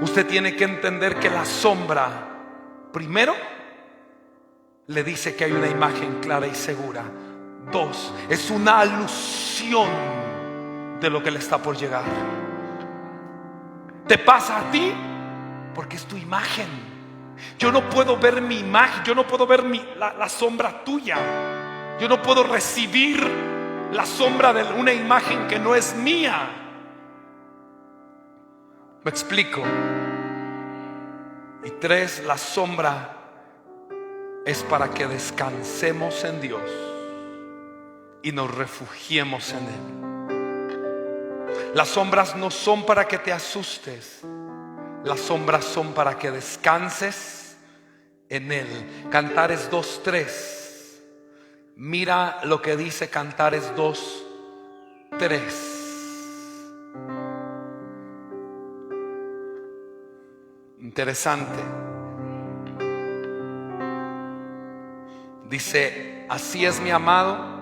Usted tiene que entender que la sombra, primero, le dice que hay una imagen clara y segura. Dos, es una alusión de lo que le está por llegar. Te pasa a ti porque es tu imagen. Yo no puedo ver mi imagen, yo no puedo ver la sombra tuya. Yo no puedo recibir la sombra de una imagen que no es mía. ¿Me explico? Y tres, la sombra es para que descansemos en Dios y nos refugiemos en Él. Las sombras no son para que te asustes. Las sombras son para que descanses en Él. Cantares 2:3. Mira lo que dice Cantares 2:3. Interesante. Dice: así es mi amado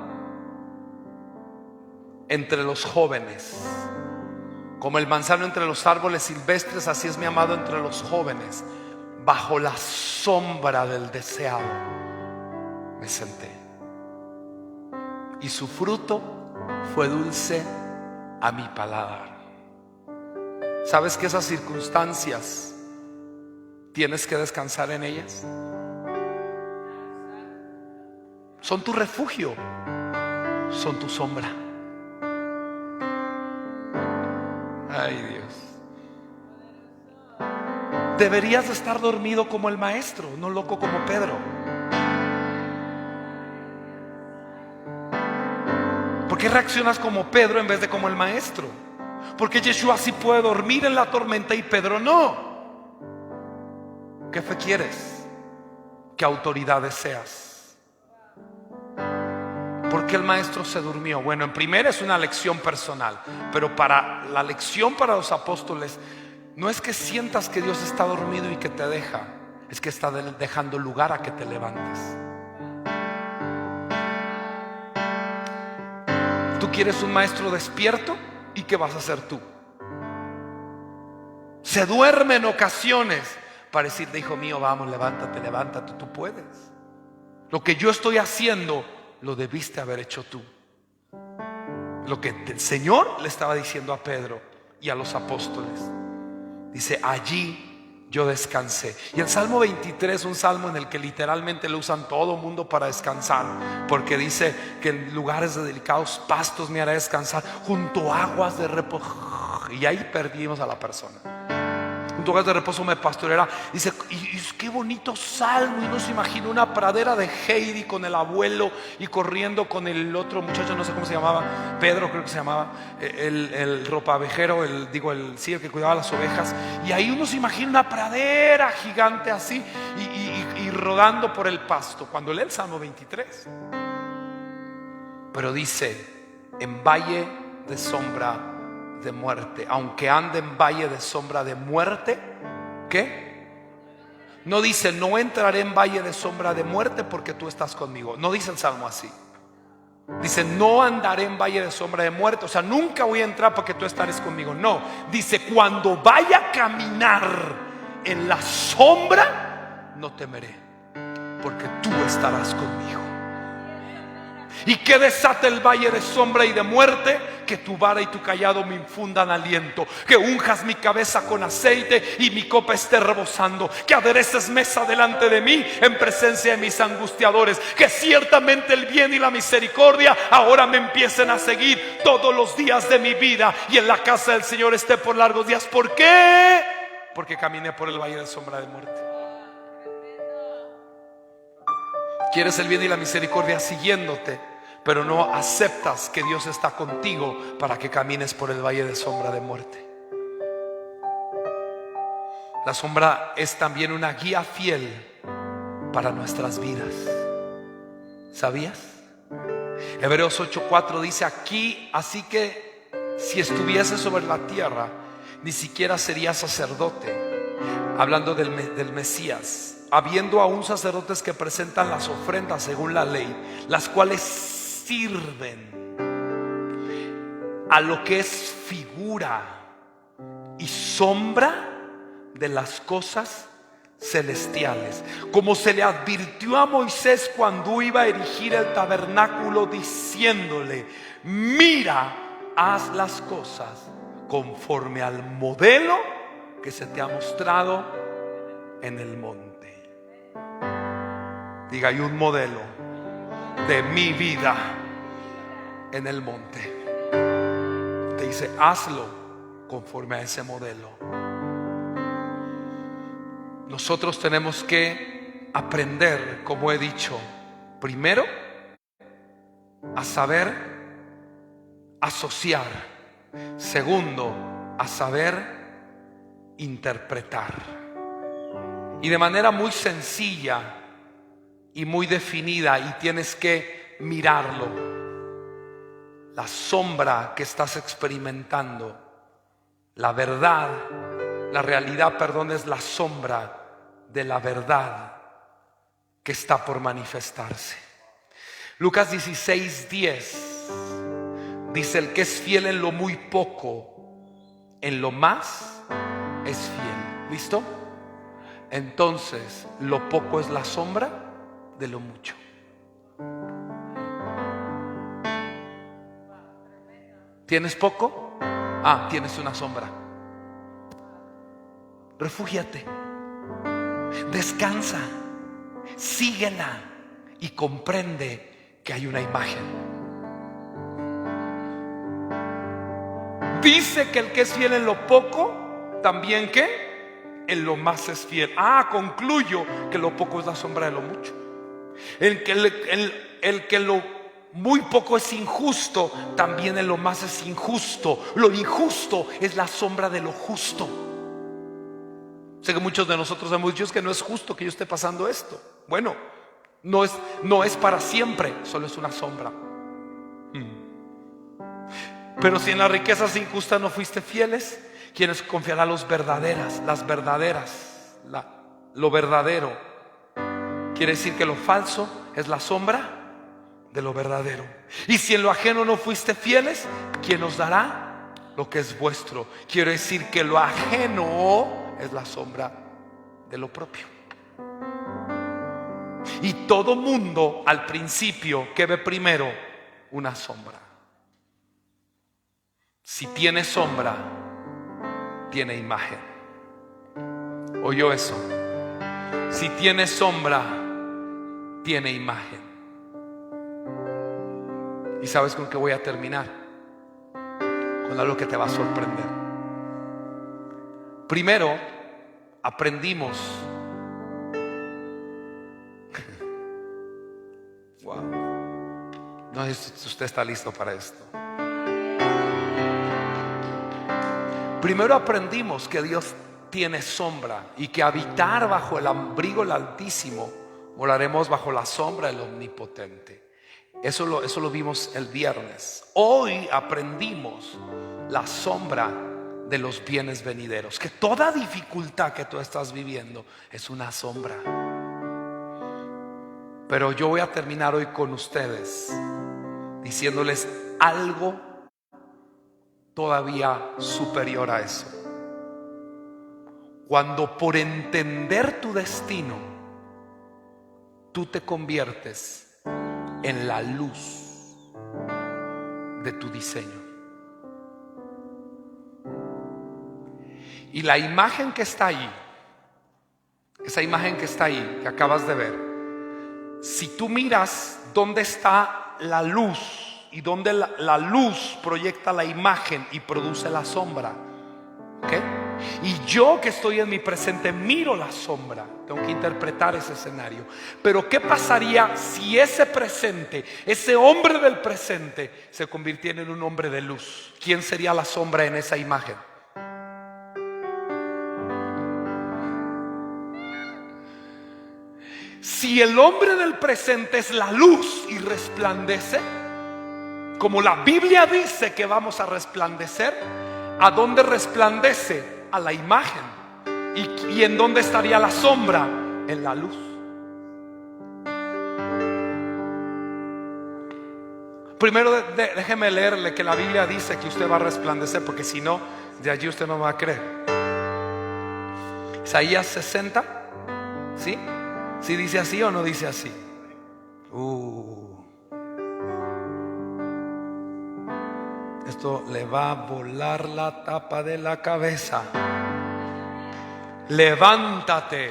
entre los jóvenes, como el manzano entre los árboles silvestres, así es mi amado entre los jóvenes. Bajo la sombra del deseado me senté, y su fruto fue dulce a mi paladar. ¿Sabes que esas circunstancias tienes que descansar en ellas? Son tu refugio, son tu sombra. Ay, Dios. Deberías estar dormido como el maestro, no loco como Pedro. ¿Por qué reaccionas como Pedro en vez de como el maestro? Porque Yeshua sí puede dormir en la tormenta y Pedro no. ¿Qué fe quieres? ¿Qué autoridad deseas? ¿Por qué el maestro se durmió? Bueno, en primera es una lección personal, pero para la lección para los apóstoles, no es que sientas que Dios está dormido y que te deja, es que está dejando lugar a que te levantes. Tú quieres un maestro despierto, ¿y qué vas a hacer tú? Se duerme en ocasiones para decirte: hijo mío, vamos, levántate, levántate, tú puedes. Lo que yo estoy haciendo lo debiste haber hecho tú. Lo que el Señor le estaba diciendo a Pedro y a los apóstoles. Dice: allí yo descansé. Y el Salmo 23 es un salmo en el que literalmente lo usan todo el mundo para descansar, porque dice que en lugares de delicados pastos me hará descansar, junto a aguas de reposo. Y ahí perdimos a la persona. Junto a aguas de reposo me pastoreará. Dice, y qué bonito salmo. Y no se imagina una pradera de Heidi con el abuelo y corriendo con el otro muchacho, no sé cómo se llamaba, Pedro creo que se llamaba, el ropavejero, el que cuidaba las ovejas. Y ahí uno se imagina una pradera gigante así y rodando por el pasto cuando lee el Salmo 23. Pero dice, en valle de sombra de muerte, aunque ande en valle de sombra de muerte, ¿qué? No dice, no entraré en valle de sombra de muerte porque tú estás conmigo. No dice el Salmo así. Dice, no andaré en valle de sombra de muerte. O sea, nunca voy a entrar porque tú estarás conmigo. No, dice, cuando vaya a caminar en la sombra, no temeré, porque tú estarás conmigo. ¿Y qué desata el valle de sombra y de muerte? Que tu vara y tu callado me infundan aliento, que unjas mi cabeza con aceite y mi copa esté rebosando, que adereces mesa delante de mí en presencia de mis angustiadores, que ciertamente el bien y la misericordia ahora me empiecen a seguir todos los días de mi vida, y en la casa del Señor esté por largos días. ¿Por qué? Porque caminé por el valle de sombra de muerte. Quieres el bien y la misericordia siguiéndote, pero no aceptas que Dios está contigo para que camines por el valle de sombra de muerte. La sombra es también una guía fiel para nuestras vidas. ¿Sabías? Hebreos 8:4 dice aquí, así que si estuviese sobre la tierra, ni siquiera sería sacerdote. Hablando del Mesías, habiendo aún sacerdotes que presentan las ofrendas según la ley, las cuales sirven a lo que es figura y sombra de las cosas celestiales, como se le advirtió a Moisés cuando iba a erigir el tabernáculo, diciéndole, mira, haz las cosas conforme al modelo que se te ha mostrado en el monte. Diga, hay un modelo de mi vida en el monte. Te dice, hazlo conforme a ese modelo. Nosotros tenemos que aprender, como he dicho, primero a saber asociar, segundo a saber interpretar, y de manera muy sencilla y muy definida, y tienes que mirarlo. La sombra que estás experimentando, la verdad, la realidad, perdón, es la sombra de la verdad que está por manifestarse. Lucas 16:10 dice, el que es fiel en lo muy poco, en lo más es fiel. ¿Listo? Entonces, lo poco es la sombra de lo mucho. ¿Tienes poco? Tienes una sombra. Refúgiate, descansa, síguela y comprende que hay una imagen. Dice que el que es fiel en lo poco, también que en lo más es fiel. Concluyo que lo poco es la sombra de lo mucho. El que lo muy poco es injusto, también en lo más es injusto. Lo injusto es la sombra de lo justo. Sé que muchos de nosotros hemos dicho, es que no es justo que yo esté pasando esto. Bueno, no es para siempre, solo es una sombra. Pero si en las riquezas injustas no fuiste fieles, ¿quiénes confiarán las verdaderas? Lo verdadero. Quiere decir que lo falso es la sombra de lo verdadero. Y si en lo ajeno no fuiste fieles, ¿quién os dará lo que es vuestro? Quiere decir que lo ajeno es la sombra de lo propio. Y todo mundo al principio, ¿qué ve primero? Una sombra. Si tiene sombra, tiene imagen. ¿Oyó eso? Si tiene sombra, tiene imagen. ¿Y sabes con qué voy a terminar? Con algo que te va a sorprender. Primero, aprendimos. Wow. No sé si usted está listo para esto. Primero aprendimos que Dios tiene sombra y que habitar bajo el abrigo del Altísimo, moraremos bajo la sombra del Omnipotente. Eso lo vimos el viernes. Hoy aprendimos la sombra de los bienes venideros, que toda dificultad que tú estás viviendo es una sombra. Pero yo voy a terminar hoy con ustedes diciéndoles algo todavía superior a eso. Cuando por entender tu destino, tú te conviertes en la luz de tu diseño. Y la imagen que está ahí, esa imagen que está ahí, que acabas de ver, si tú miras dónde está la luz y dónde la luz proyecta la imagen y produce la sombra, ¿ok? Y yo que estoy en mi presente miro la sombra, tengo que interpretar ese escenario. Pero ¿qué pasaría si ese presente, ese hombre del presente, se convirtiera en un hombre de luz? ¿Quién sería la sombra en esa imagen? Si el hombre del presente es la luz y resplandece, como la Biblia dice que vamos a resplandecer, ¿a dónde resplandece? A la imagen. ¿Y en dónde estaría la sombra? En la luz. Primero déjeme leerle que la Biblia dice que usted va a resplandecer, porque si no, de allí usted no va a creer. Isaías 60, ¿sí? ¿Sí dice así o no dice así? Esto le va a volar la tapa de la cabeza. Levántate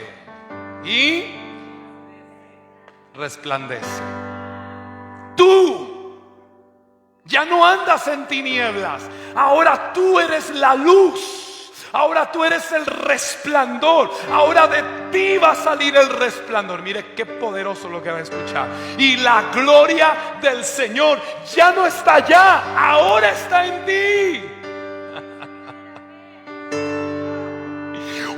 y resplandece. Tú ya no andas en tinieblas. Ahora tú eres la luz. Ahora tú eres el resplandor. Ahora de ti va a salir el resplandor. Mire qué poderoso lo que va a escuchar. Y la gloria del Señor ya no está allá, ahora está en ti.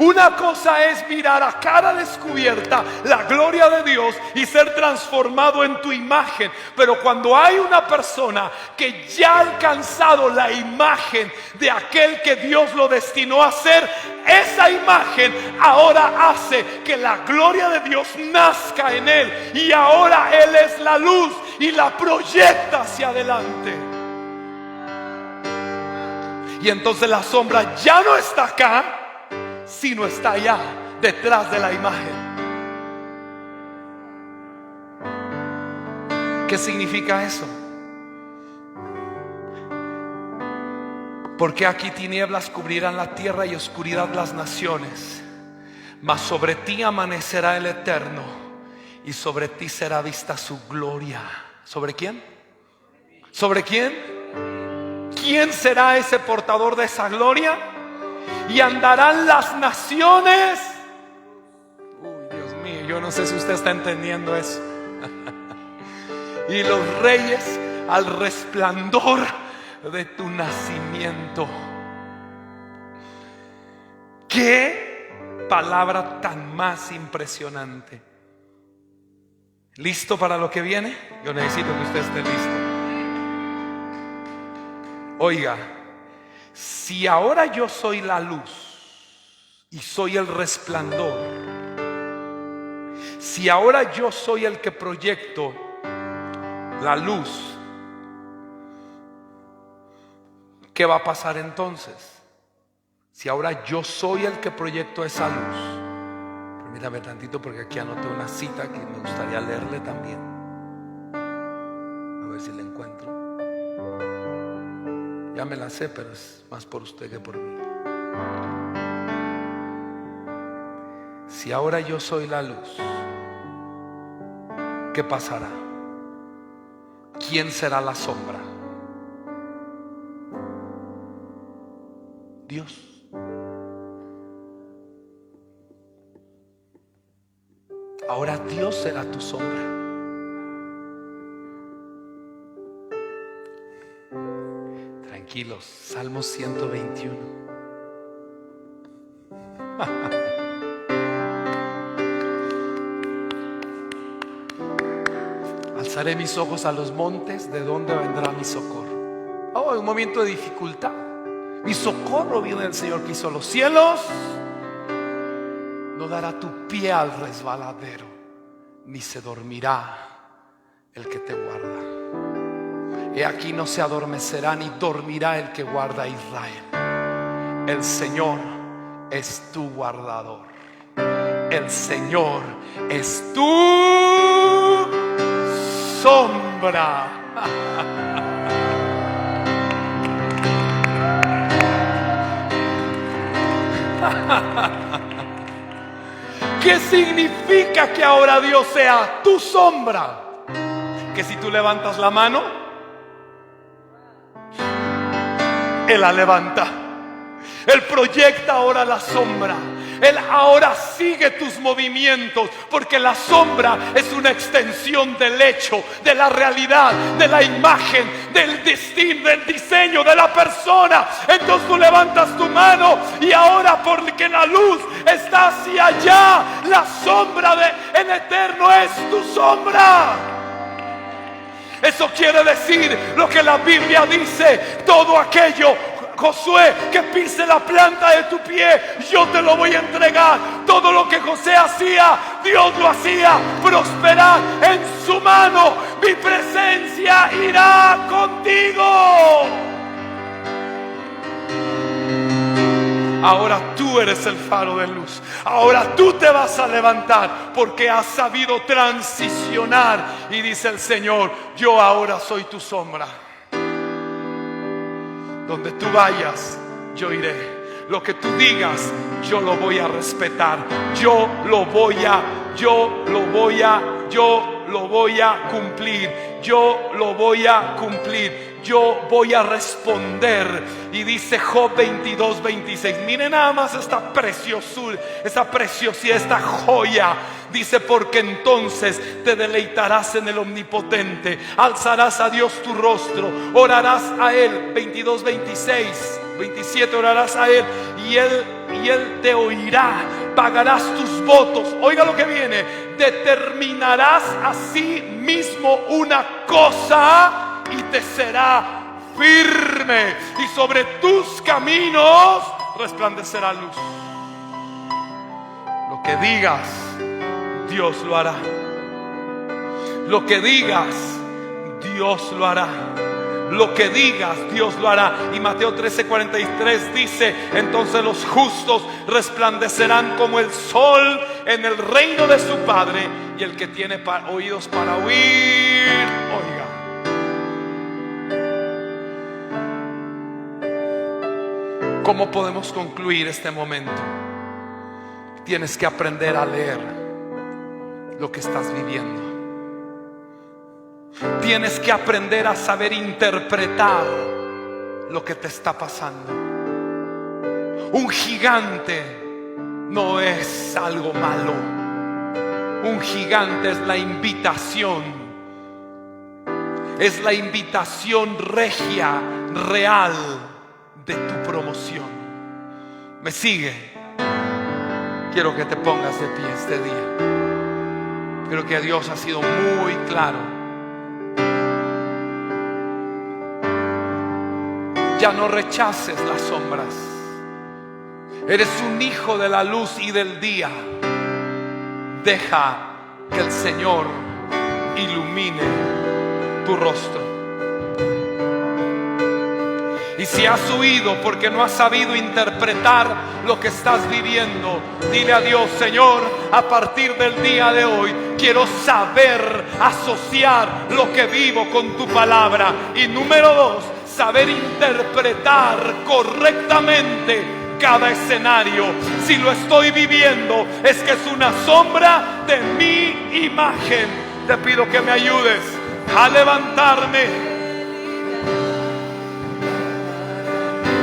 Una cosa es mirar a cara descubierta la gloria de Dios y ser transformado en tu imagen. Pero cuando hay una persona que ya ha alcanzado la imagen de aquel que Dios lo destinó a ser, esa imagen ahora hace que la gloria de Dios nazca en él. Y ahora él es la luz y la proyecta hacia adelante. Y entonces la sombra ya no está acá, sino está allá, detrás de la imagen. ¿Qué significa eso? Porque aquí tinieblas cubrirán la tierra y oscuridad las naciones, mas sobre ti amanecerá el Eterno y sobre ti será vista su gloria. ¿Sobre quién? ¿Sobre quién? ¿Quién será ese portador de esa gloria? Y andarán las naciones. Dios mío, yo no sé si usted está entendiendo eso. Y los reyes al resplandor de tu nacimiento. Qué palabra tan más impresionante. ¿Listo para lo que viene? Yo necesito que usted esté listo. Oiga, si ahora yo soy la luz y soy el resplandor, si ahora yo soy el que proyecto la luz, ¿qué va a pasar entonces? Si ahora yo soy el que proyecto esa luz, permítame tantito porque aquí anoté una cita que me gustaría leerle también. A ver si la encuentro. Ya me la sé, pero es más por usted que por mí. Si ahora yo soy la luz, ¿qué pasará? ¿Quién será la sombra? Dios. Ahora Dios será tu sombra. Tranquilos, Salmo 121. Alzaré mis ojos a los montes, ¿de dónde vendrá mi socorro? Oh, en un momento de dificultad, mi socorro viene del Señor que hizo los cielos. No dará tu pie al resbaladero, ni se dormirá el que te guarda. He aquí no se adormecerá ni dormirá el que guarda a Israel. El Señor es tu guardador. El Señor es tu sombra. ¿Qué significa que ahora Dios sea tu sombra? Que si tú levantas la mano, Él la levanta. Él proyecta ahora la sombra. Él ahora sigue tus movimientos, porque la sombra es una extensión del hecho, de la realidad, de la imagen, del destino, del diseño de la persona. Entonces tú levantas tu mano y ahora, porque la luz está hacia allá, la sombra de el eterno es tu sombra. Eso quiere decir lo que la Biblia dice: todo aquello, Josué, que pise la planta de tu pie, yo te lo voy a entregar. Todo lo que José hacía, Dios lo hacía prosperar en su mano. Mi presencia irá contigo. Ahora tú eres el faro de luz. Ahora tú te vas a levantar, porque has sabido transicionar. Y dice el Señor: yo ahora soy tu sombra. Donde tú vayas, yo iré. Lo que tú digas, yo lo voy a respetar. Yo lo voy a cumplir. Yo lo voy a cumplir. Yo voy a responder. Y dice Job 22:26. Miren nada más esta preciosura, esta preciosidad, esta joya. Dice: porque entonces te deleitarás en el Omnipotente, alzarás a Dios tu rostro, orarás a Él. 27 orarás a Él y Él te oirá. Pagarás tus votos. Oiga lo que viene: determinarás a sí mismo una cosa y te será firme, y sobre tus caminos resplandecerá luz. Lo que digas, Dios lo hará. Lo que digas, Dios lo hará. Lo que digas, Dios lo hará. Y Mateo 13:43 dice: entonces los justos resplandecerán como el sol en el reino de su Padre. Y el que tiene oídos para oír, oiga. ¿Cómo podemos concluir este momento? Tienes que aprender a leer lo que estás viviendo. Tienes que aprender a saber interpretar lo que te está pasando. Un gigante no es algo malo. Un gigante es la invitación. Es la invitación regia, real, de tu promoción. ¿Me sigue? Quiero que te pongas de pie este día. Creo que Dios ha sido muy claro. Ya no rechaces las sombras. Eres un hijo de la luz y del día. Deja que el Señor ilumine tu rostro. Y si has huido porque no has sabido interpretar lo que estás viviendo, dile a Dios: Señor, a partir del día de hoy quiero saber asociar lo que vivo con tu palabra. Y número 2, saber interpretar correctamente cada escenario. Si lo estoy viviendo, es que es una sombra de mi imagen. Te pido que me ayudes a levantarme.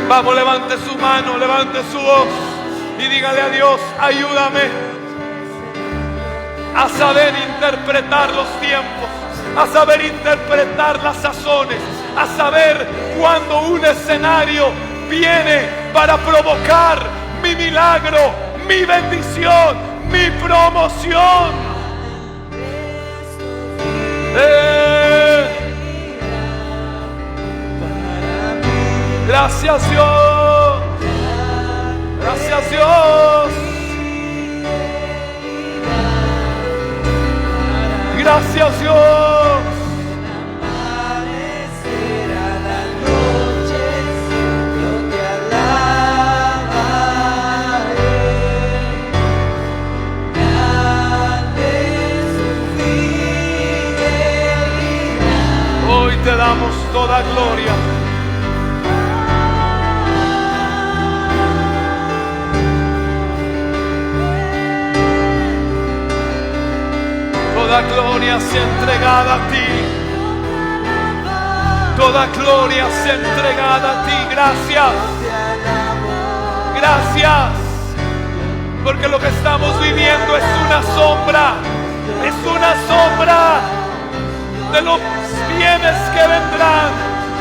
Vamos, levante su mano, levante su voz y dígale a Dios: ayúdame a saber interpretar los tiempos, a saber interpretar las sazones, a saber cuando un escenario viene para provocar mi milagro, mi bendición, mi promoción. Gracias Dios, gracias Dios, gracias Dios. Hoy te damos toda gloria. Toda gloria sea entregada a ti. Toda gloria sea entregada a ti. Gracias. Gracias. Porque lo que estamos viviendo es una sombra. Es una sombra de los bienes que vendrán,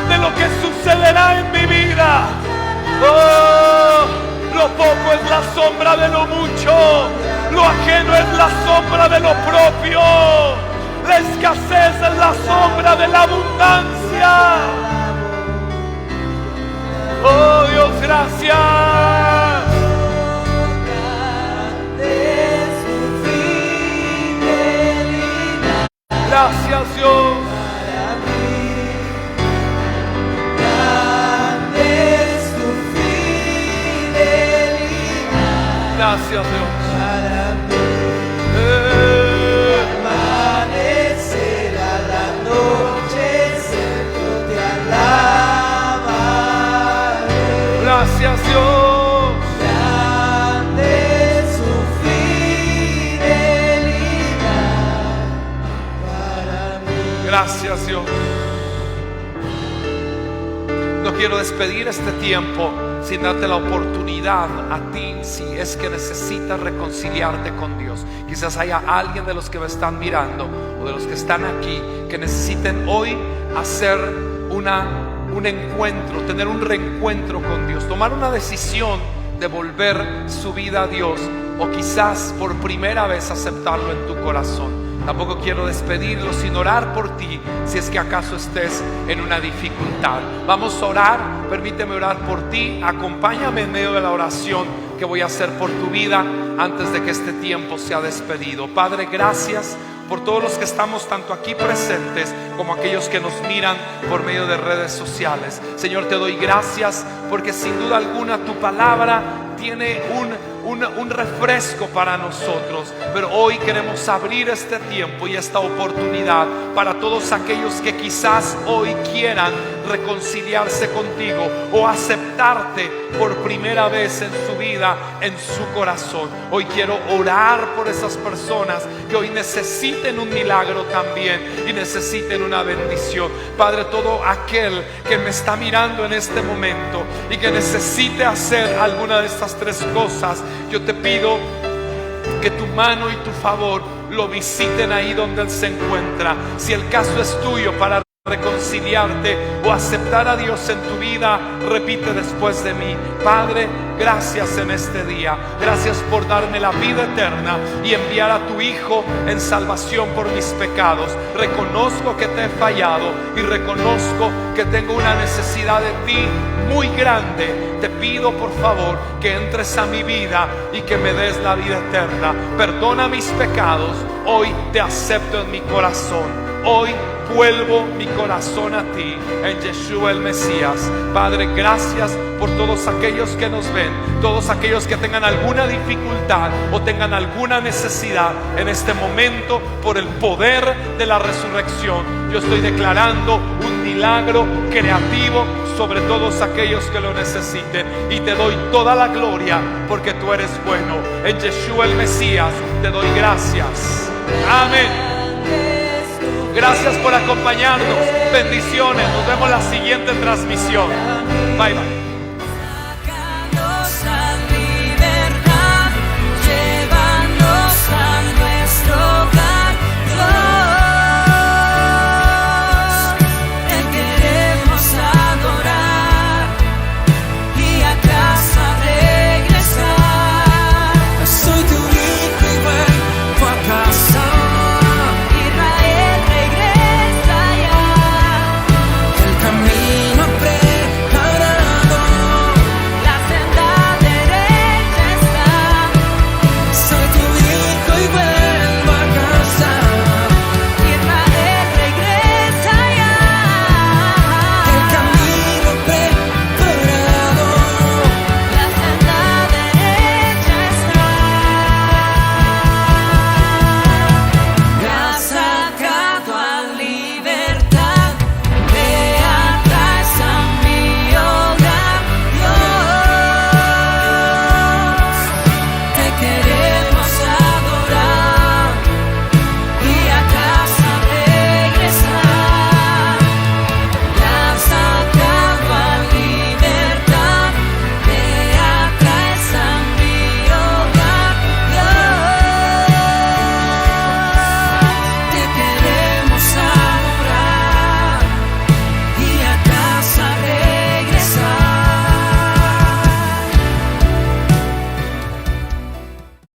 de lo que sucederá en mi vida. Oh, lo poco es la sombra de lo mucho. Lo ajeno es la sombra de lo propio. La escasez es la sombra de la abundancia. Oh Dios, gracias. Gracias Dios. Gracias Dios. Amanecerá la noche, yo te alabaré. Gracias Dios. Grande es su fidelidad para mí. Gracias Dios. No quiero despedir este tiempo sin darte la oportunidad a ti, si es que necesitas reconciliarte con Dios. Quizás haya alguien de los que me están mirando o de los que están aquí que necesiten hoy hacer un encuentro, tener un reencuentro con Dios, tomar una decisión de volver su vida a Dios, o quizás por primera vez aceptarlo en tu corazón. Tampoco quiero despedirlo sin orar por ti, si es que acaso estés en una dificultad. Vamos a orar, permíteme orar por ti. Acompáñame en medio de la oración que voy a hacer por tu vida antes de que este tiempo sea despedido. Padre, gracias por todos los que estamos tanto aquí presentes como aquellos que nos miran por medio de redes sociales. Señor, te doy gracias porque sin duda alguna tu palabra tiene un refresco para nosotros, pero hoy queremos abrir este tiempo y esta oportunidad para todos aquellos que quizás hoy quieran reconciliarse contigo o aceptarte por primera vez en su vida, en su corazón. Hoy quiero orar por esas personas que hoy necesiten un milagro también y necesiten una bendición. Padre, todo aquel que me está mirando en este momento y que necesite hacer alguna de estas tres cosas, yo te pido que tu mano y tu favor lo visiten ahí donde él se encuentra. Si el caso es tuyo para reconciliarte o aceptar a Dios en tu vida, repite después de mí: Padre, gracias en este día. Gracias por darme la vida eterna y enviar a tu Hijo en salvación por mis pecados. Reconozco que te he fallado y reconozco que tengo una necesidad de ti muy grande. Te pido por favor que entres a mi vida y que me des la vida eterna. Perdona mis pecados. Hoy te acepto en mi corazón. Hoy vuelvo mi corazón a ti, en Yeshua el Mesías. Padre, gracias por todos aquellos que nos ven, todos aquellos que tengan alguna dificultad o tengan alguna necesidad en este momento. Por el poder de la resurrección, yo estoy declarando un milagro creativo sobre todos aquellos que lo necesiten. Y te doy toda la gloria porque tú eres bueno. En Yeshua el Mesías te doy gracias. Amén. Gracias por acompañarnos. Bendiciones. Nos vemos en la siguiente transmisión. Bye bye.